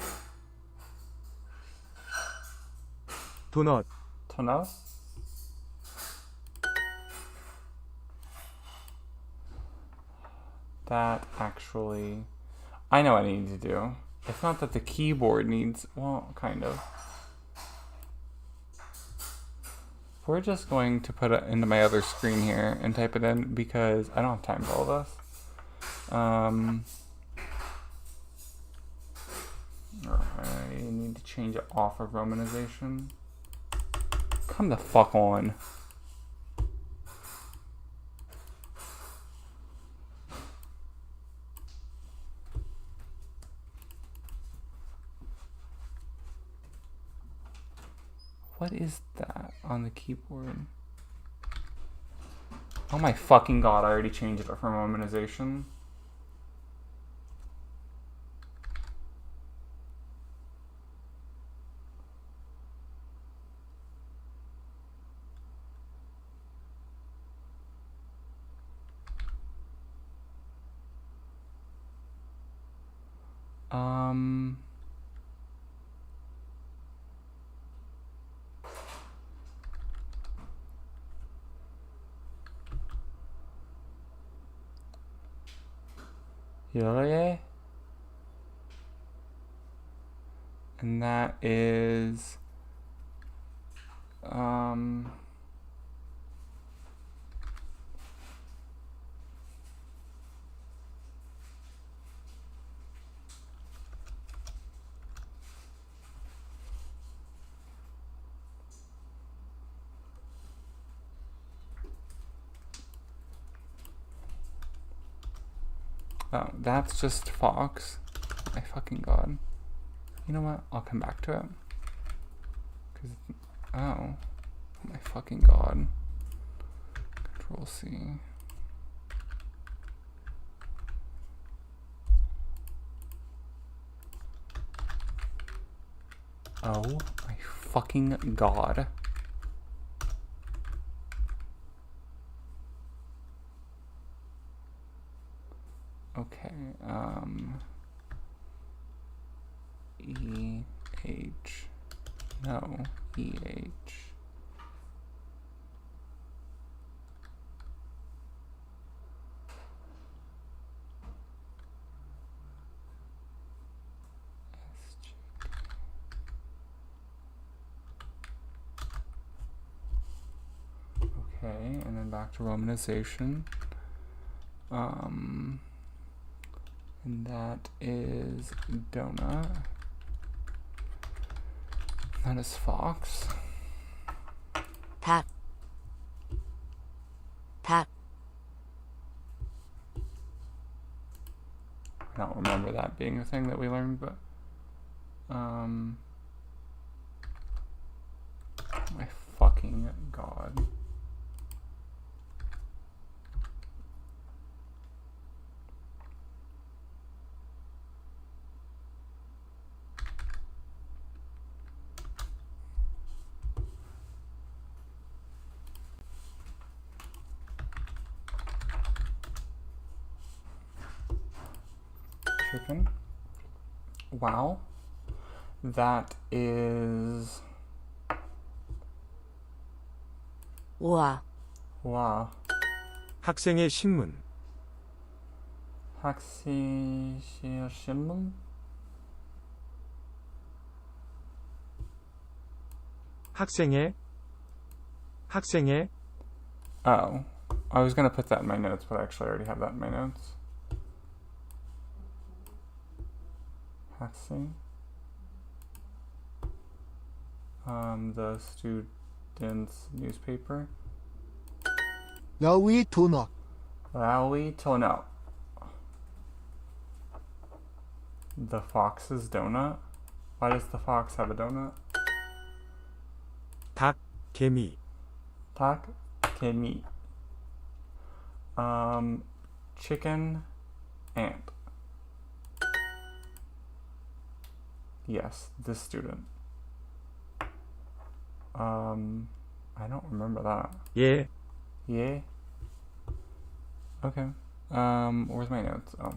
도넛 Tunnel? That actually... I know what I need to do. It's not that the keyboard needs... Well, kind of. We're just going to put it into my other screen here and type it in because I don't have time for all this. I need to change it off of romanization. Come the fuck on. What is that on the keyboard? Oh my fucking god, I already changed it from romanization. Yeah. And that is oh, that's just Fox. My fucking god. You know what? I'll come back to it. Cause oh my fucking god. Control C. Oh my fucking god. Okay, E-H, no, E-H. Okay, and then back to romanization. And that is donut. That is Fox. Pat. Pat. I don't remember that being a thing that we learned, but my fucking god. Chicken. Wow. That is... 와. 와. 학생의 신문 학시 신문? 학생의 학생의 Oh. I was gonna put that in my notes, but I actually already have that in my notes. 학생. The student's newspaper. 라위 도넛. Rawi donut. The fox's donut? Why does the fox have a donut? 닭, 개미. 닭, 개미. Chicken, ant. Yes, this student. I don't remember that. 예, Yeah. Okay. Where's my notes? Oh.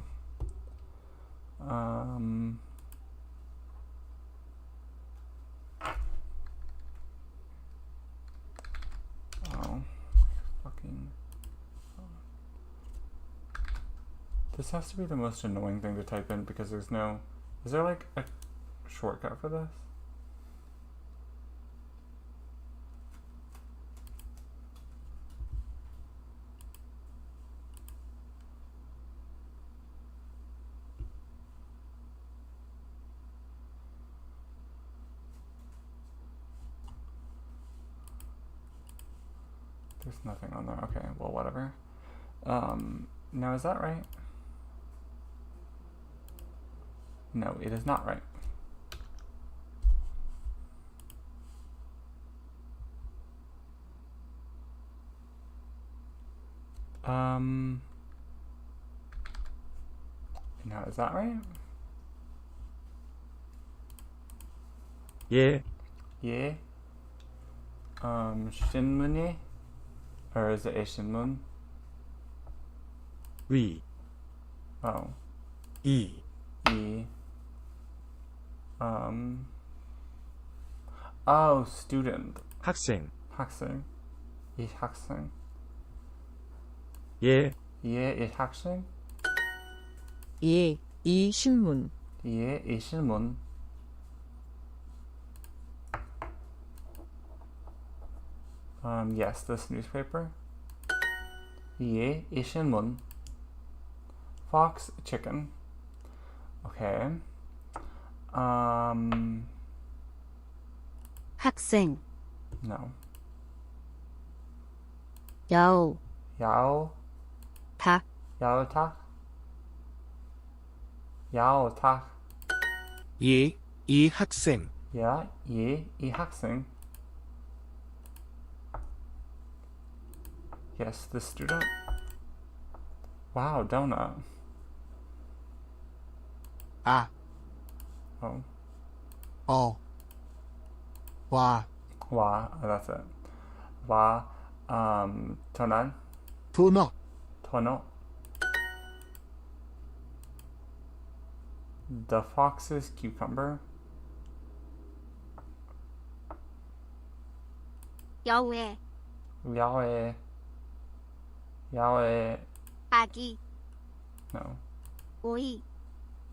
Oh. Fucking. This has to be the most annoying thing to type in because there's no. Is there like a shortcut for this? There's nothing on there. Okay, well, whatever. Now is that right? No, it is not right. Now is that right? 예, Yeah. 신문이? Or is it a 신문? 위, Oh. 이, E. Oh, student. 학생. 학생. 이 학생. 예, 이 학생. 예, 이 신문. 이 신문. Yes, this newspaper. 이 신문. Fox, chicken. Okay. 학생. No. 야오. 야오. 닭. 야오탁. 야오탁. 예, 이 학생. 야, 이 학생. Yes, the student. Wow, donut. 아, Oh. 와, 와, oh, that's it. 와, 도넛. 도넛. 도넛. The fox's cucumber. 야외. 야외. 야외. 아기. No. 오이.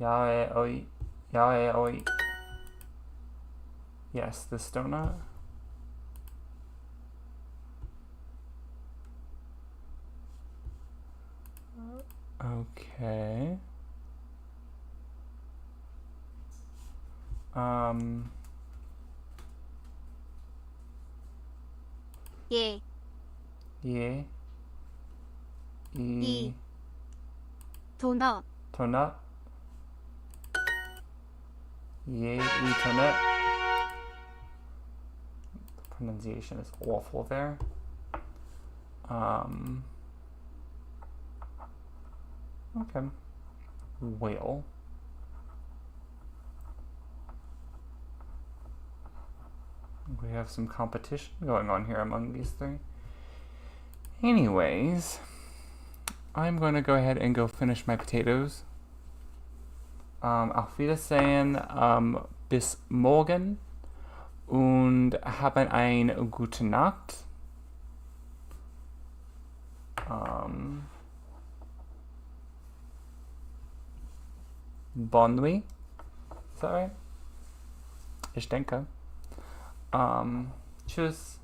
야외 오이. 야외 오이. Yes, this donut. Okay. 예. 예. 이. 도넛. 도넛. 예, 이 도넛. The pronunciation is awful there. Okay. Whale. We have some competition going on here among these three. Anyways, I'm going to go ahead and go finish my potatoes. Auf Wiedersehen, bis morgen und haben eine gute Nacht. Bonne nuit. Is that right? Ich denke. Tschüss.